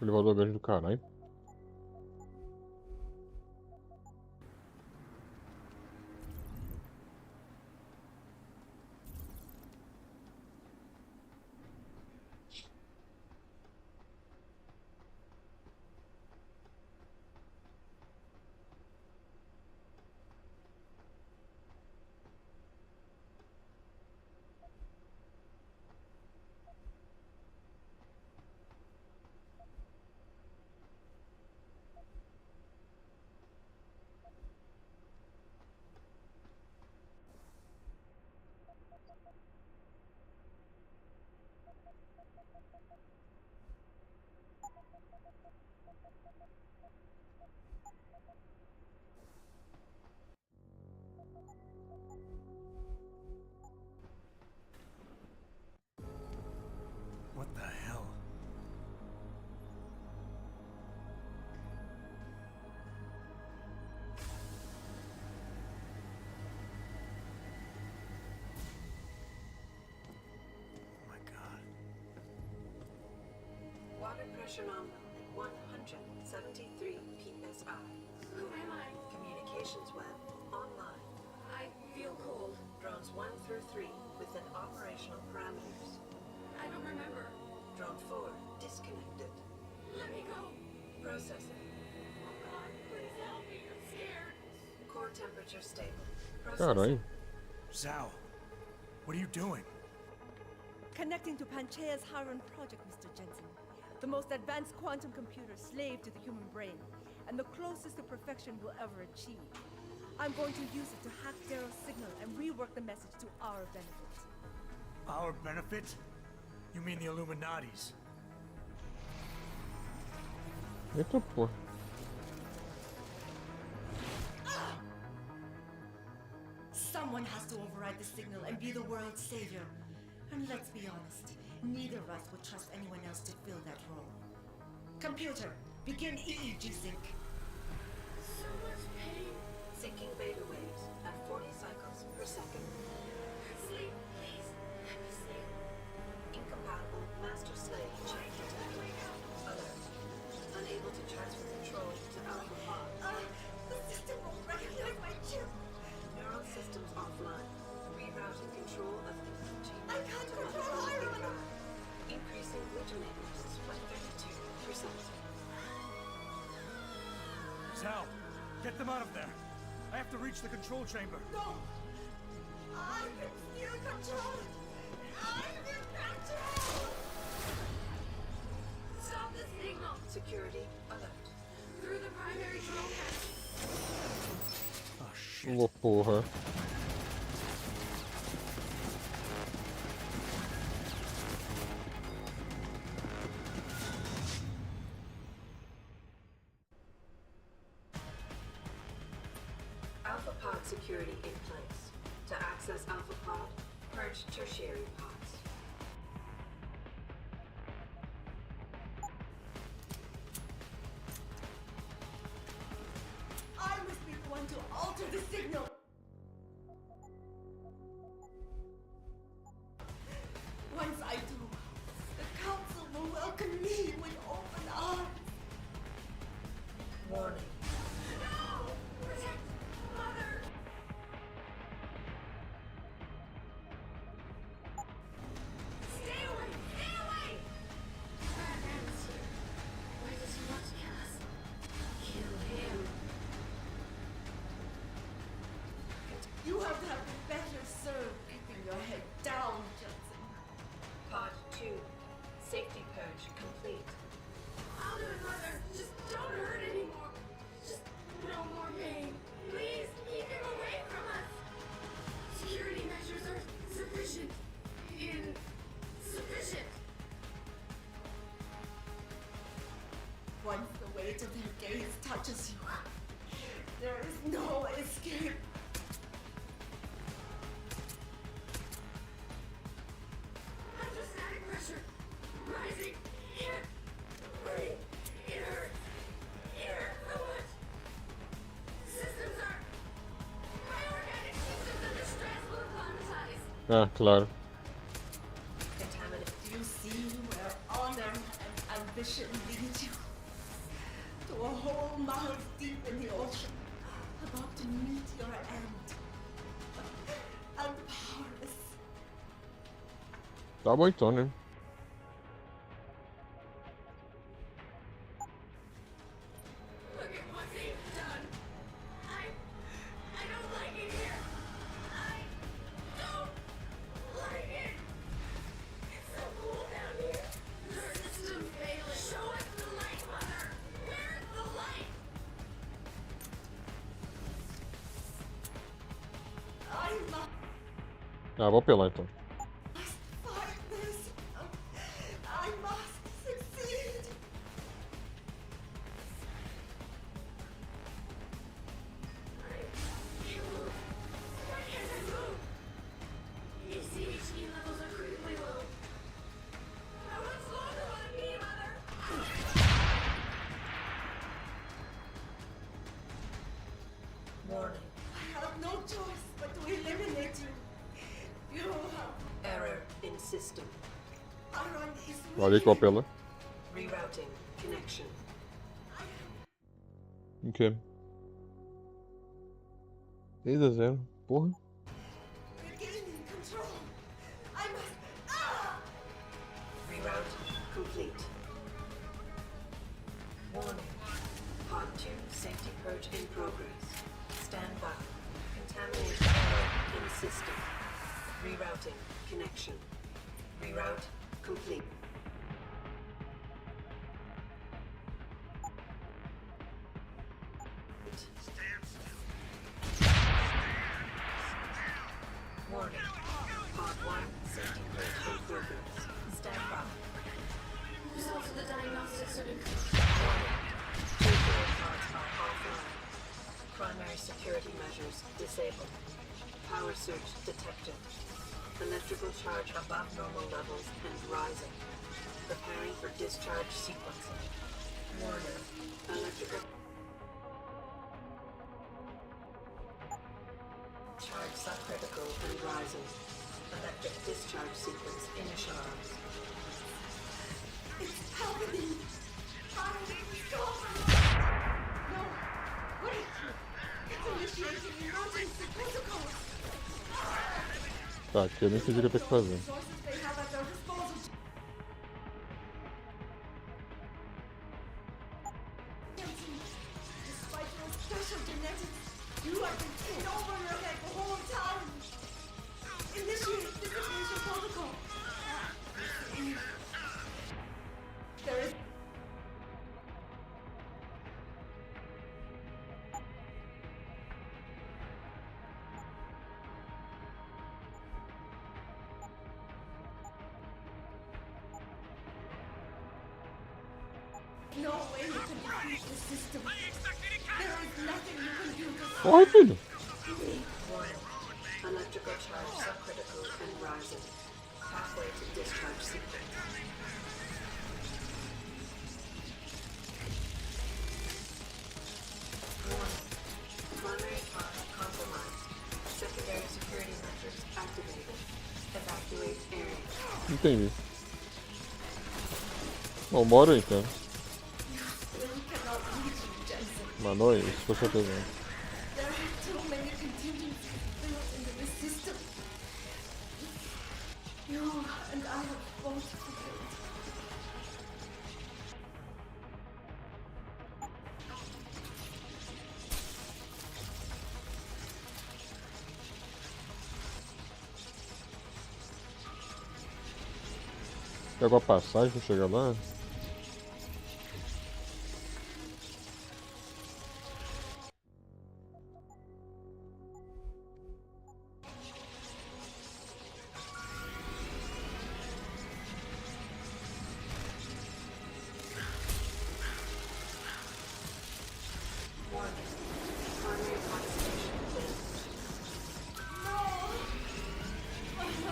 O elevador grande do caralho. What the hell? Oh my God. Water pressure nominal at 173 psi. Who am I? Communications web online. I feel cold. Drones 1 through 3 within operational parameters. I don't remember. Drone 4 Disconnected. Let me go. Processing. Oh God, please help me. I'm scared. Core temperature stable. Caralho. Zhao, what are you doing? Connecting to Panchaea's Haron project, Mr. Jensen. The most advanced quantum computer slave to the human brain, and the closest to perfection we'll ever achieve. I'm going to use it to hack Darrow's signal and rework the message to our benefit. Our benefit? You mean the Illuminati's? Eita porra. Someone has to override the signal and be the world's savior. And let's be honest, neither of us would trust anyone else to fill that role. Computer, begin EEG sync. So much pain. Syncing beta waves at 40 cycles per second. Sleep, please. Let me sleep. Incompatible master-slave chain detected. Alert. Unable to transfer control to Alpha Pod. The system won't recognize my chip. Neural systems offline. Rerouting control of EEG. I can't control Iron. Increasing glutamate levels by 32%. Zhao, get them out of there. I have to reach the control chamber. No! I can still control it! I'm in control! Stop the signal. Security alert. Through the primary control panel. Oh, shit. Ô porra. Alpha Pod security in place. To access Alpha Pod, purge tertiary pods. I must be the one to alter the signal! Once I do, the Council will welcome me with open arms! Warning. No! Protect Mother! Stay away! Stay away! Batman is here. Why does he want to kill us? Kill him. You have been better served keeping your head down, Johnson. Pod 2. Safety purge complete. I'll do it, Mother. Just don't hurt anymore. Just no more pain. Please keep him away from us. Security measures are sufficient. Insufficient. Once the weight of their gaze touches you, there is no escape. Hydrostatic pressure rising. Here. Breathe. It hurts. It hurts so much. Systems are. My organic systems under stress will acclimatize. Ah, claro. Contaminant. Do you see where honor and ambition lead you? To a hole miles deep in the ocean, about to meet your end. And powerless. Tá bom então, né? Look at what they've done. I don't like it here. I don't like it. It's so cool down here. The system's failing. Show us the light, Mother. Where's the light? I must Ah, vou apelar então. fight this. I must succeed. Why can't I move? These CHE levels are critically low. How much longer will it be, Mother? Warning. I have no choice but to eliminate you. You have Error in system. Iron is Olha aí que eu apelo. Rerouting connection. Ok. 6-0. Porra. regaining control. I must. Ah! Reroute complete. System. Rerouting. Connection. Reroute complete. Warning. Pod 1, safety critical programs. Stand by. Results of the diagnostics have been Warning. Two core pods are offline. Primary security measures disabled. Power surge detected. Electrical charge above normal levels and rising. Preparing for discharge sequencing. Warning. Electrical charge subcritical and rising. Electric discharge sequence initialized. It's happening! Stop! No! Wait! It's initiating emergency protocols! Tá, aqui eu não entendi o que eu tenho que fazer. Resources they have at their disposal. Despite your special genetics, you have been in over your head the whole time! Initiate dissipation protocol! There is... no way you can defeat the system. There is nothing you can do to stop Corre, filho! Warning. Electrical charge subcritical and rising. Halfway to discharge sequence. Warning. Primary pod compromised. Secondary security measures activated. Evacuate area. Entendi. Bom, bora então. We cannot reach you, Jensen. Mano, isso com certeza. There are too many contingencies built into the system. You and I have both failed. Pegou a passagem pra chegar lá? Warning. Primary pod station cleared. No! I will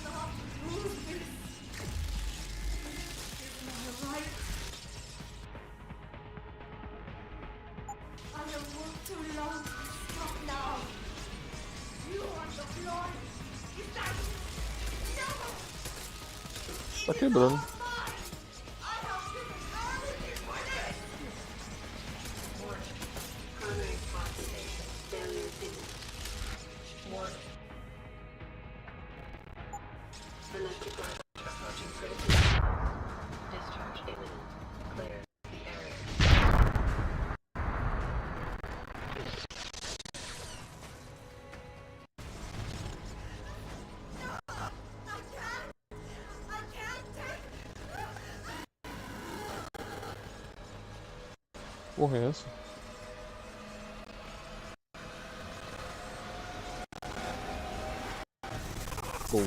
not lose this. This is my right. I have worked too long to stop now. You are the floor. Is that... No! Tá quebrando. I have given everything for this! Warning. Primary pod station failure imminent. Warning. Electrical approaching critical. Discharge imminent. Clear the area. I can't take... Porra, é essa? Bom.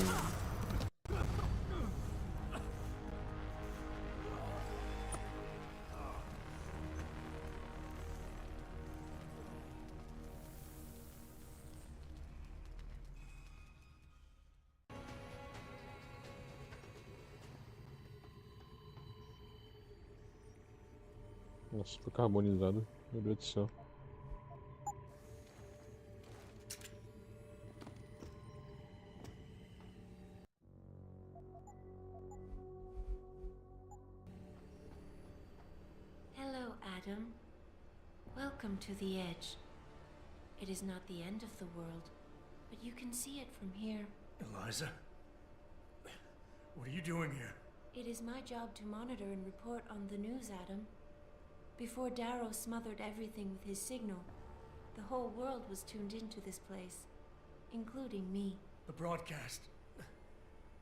Nossa, foi carbonizado. Meu Deus do céu. Hello, Adam. Welcome to the edge. It is not the end of the world, but you can see it from here. Eliza? What are you doing here? It is my job to monitor and report on the news, Adam. Before Darrow smothered everything with his signal, the whole world was tuned into this place. including me. The broadcast.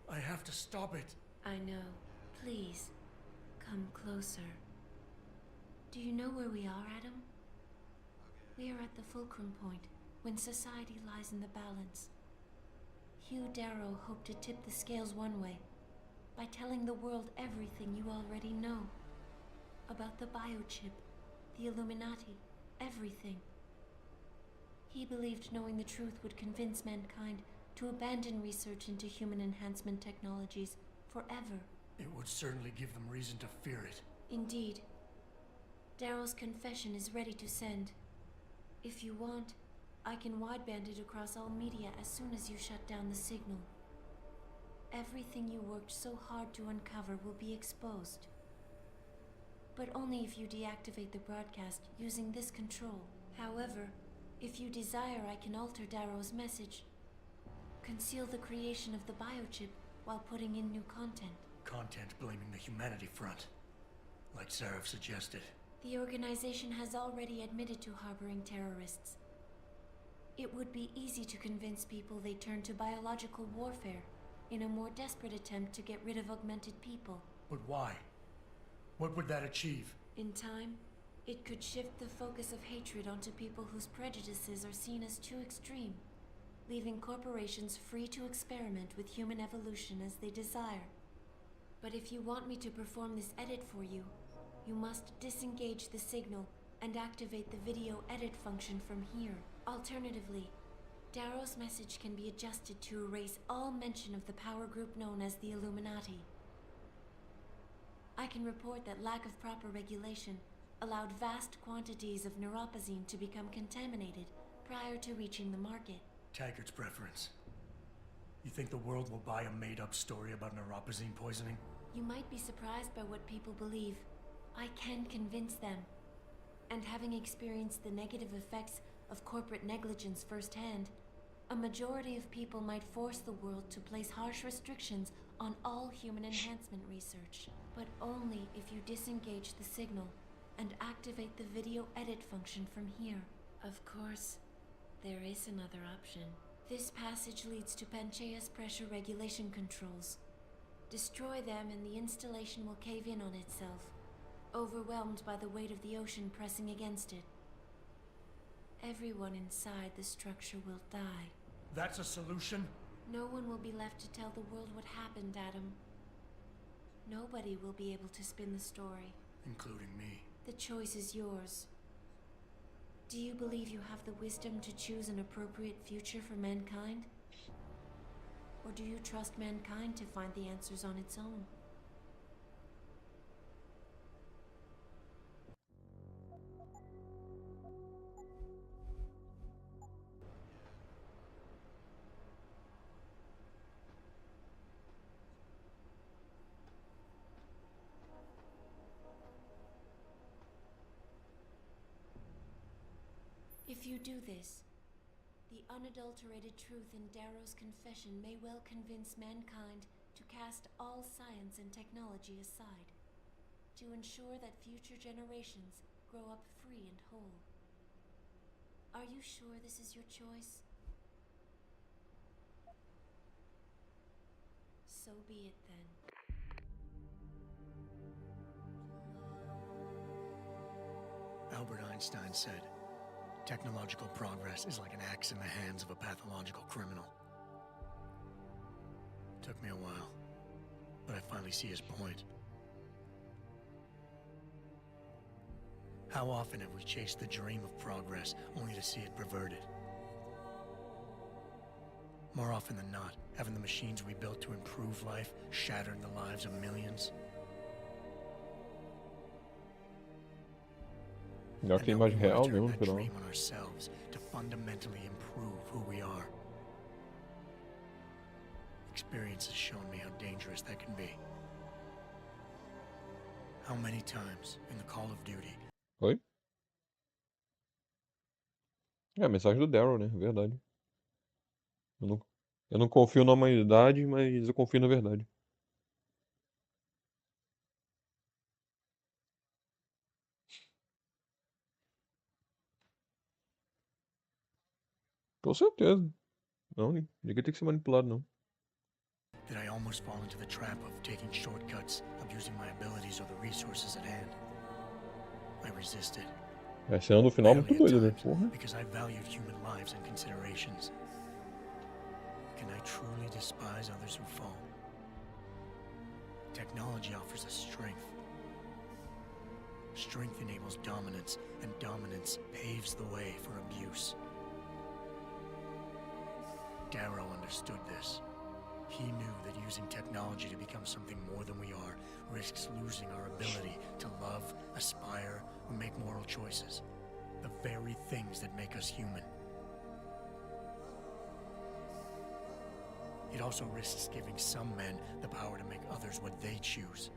I have to stop it. I know. Please, come closer. Do you know where we are, Adam? We are at the fulcrum point, when society lies in the balance. Hugh Darrow hoped to tip the scales one way, by telling the world everything you already know. About the biochip, the Illuminati, everything. He believed knowing the truth would convince mankind to abandon research into human enhancement technologies forever. It would certainly give them reason to fear it. Indeed. Darrow's confession is ready to send. If you want, I can wideband it across all media as soon as you shut down the signal. Everything you worked so hard to uncover will be exposed. But only if you deactivate the broadcast using this control. However, if you desire, I can alter Darrow's message. Conceal the creation of the biochip while putting in new content. Content blaming the humanity front, like Sarah suggested. The organization has already admitted to harboring terrorists. It would be easy to convince people they turn to biological warfare in a more desperate attempt to get rid of augmented people. But why? What would that achieve? In time, it could shift the focus of hatred onto people whose prejudices are seen as too extreme, leaving corporations free to experiment with human evolution as they desire. But if you want me to perform this edit for you, you must disengage the signal and activate the video edit function from here. Alternatively, Darrow's message can be adjusted to erase all mention of the power group known as the Illuminati. I can report that lack of proper regulation allowed vast quantities of neuropozyne to become contaminated prior to reaching the market. Taggart's preference. You think the world will buy a made-up story about neuropozyne poisoning? You might be surprised by what people believe. I can convince them. And having experienced the negative effects of corporate negligence firsthand, a majority of people might force the world to place harsh restrictions on all human enhancement research. But only if you disengage the signal and activate the video edit function from here. Of course, there is another option. This passage leads to Panchaea's pressure regulation controls. Destroy them and the installation will cave in on itself, overwhelmed by the weight of the ocean pressing against it. Everyone inside the structure will die. That's a solution? No one will be left to tell the world what happened, Adam. Nobody will be able to spin the story. Including me. The choice is yours. Do you believe you have the wisdom to choose an appropriate future for mankind? Or do you trust mankind to find the answers on its own? If you do this, the unadulterated truth in Darrow's confession may well convince mankind to cast all science and technology aside, to ensure that future generations grow up free and whole. Are you sure this is your choice? So be it then. Albert Einstein said, technological progress is like an axe in the hands of a pathological criminal. Took me a while, but I finally see his point. How often have we chased the dream of progress only to see it perverted? More often than not, haven't the machines we built to improve life shattered the lives of millions? Melhor que a imagem real mesmo, no final. Dream on ourselves to fundamentally improve who we are. Experience has shown me how dangerous that can be. How many times in the Call of Duty? Oi? É a mensagem do Daryl, né? Verdade. Eu não confio na humanidade, mas eu confio na verdade. Com certeza. Não, ninguém tem que ser manipulado, não. Did I almost fall into the trap of taking shortcuts, abusing my abilities or the resources at hand? I resisted. A cena do final é muito doida, né? Porra. Because I valued human lives and considerations. Can I truly despise others who fall? Technology offers us strength. Strength enables dominance, and dominance paves the way for abuse. Darrow understood this. He knew that using technology to become something more than we are risks losing our ability to love, aspire, or make moral choices. The very things that make us human. It also risks giving some men the power to make others what they choose,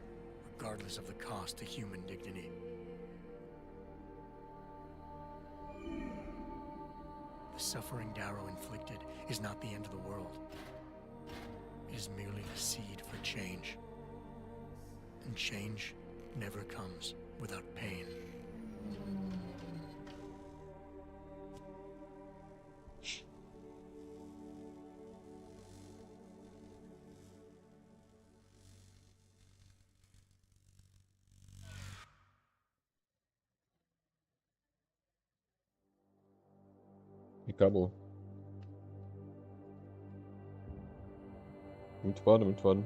regardless of the cost to human dignity. The suffering Darrow inflicted is not the end of the world. It is merely the seed for change. And change never comes without pain. E acabou. Muito foda, muito foda.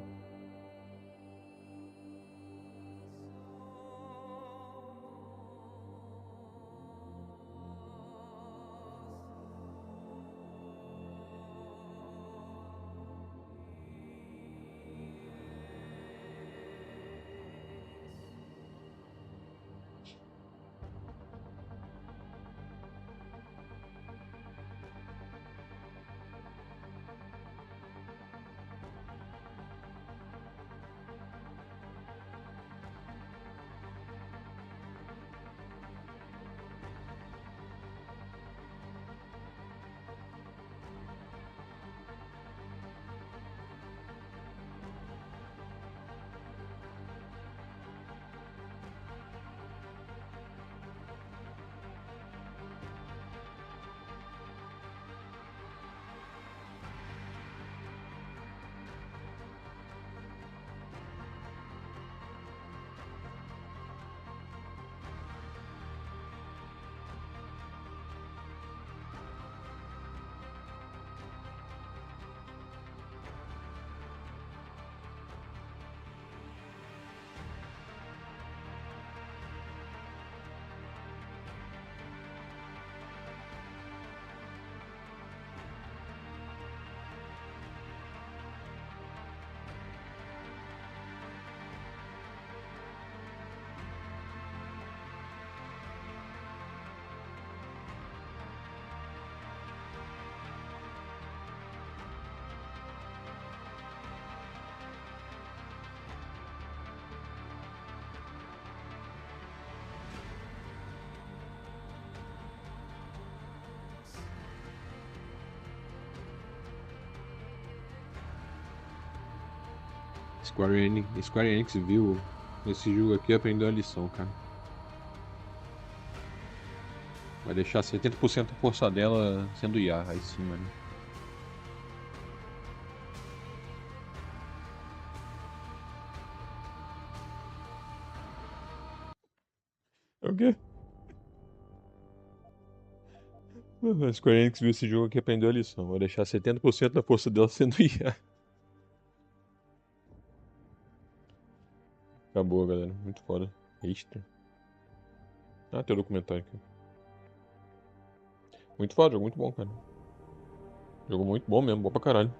Square Enix viu esse jogo aqui e aprendeu a lição, cara. Vai deixar 70% da força dela sendo IA, aí sim, mano. É o quê? A Square Enix viu esse jogo aqui e aprendeu a lição. Vai deixar 70% da força dela sendo IA. Acabou, galera. Muito foda. Extra. Ah, tem o documentário aqui. Muito foda, jogo muito bom, cara. Jogo muito bom mesmo, bom pra caralho.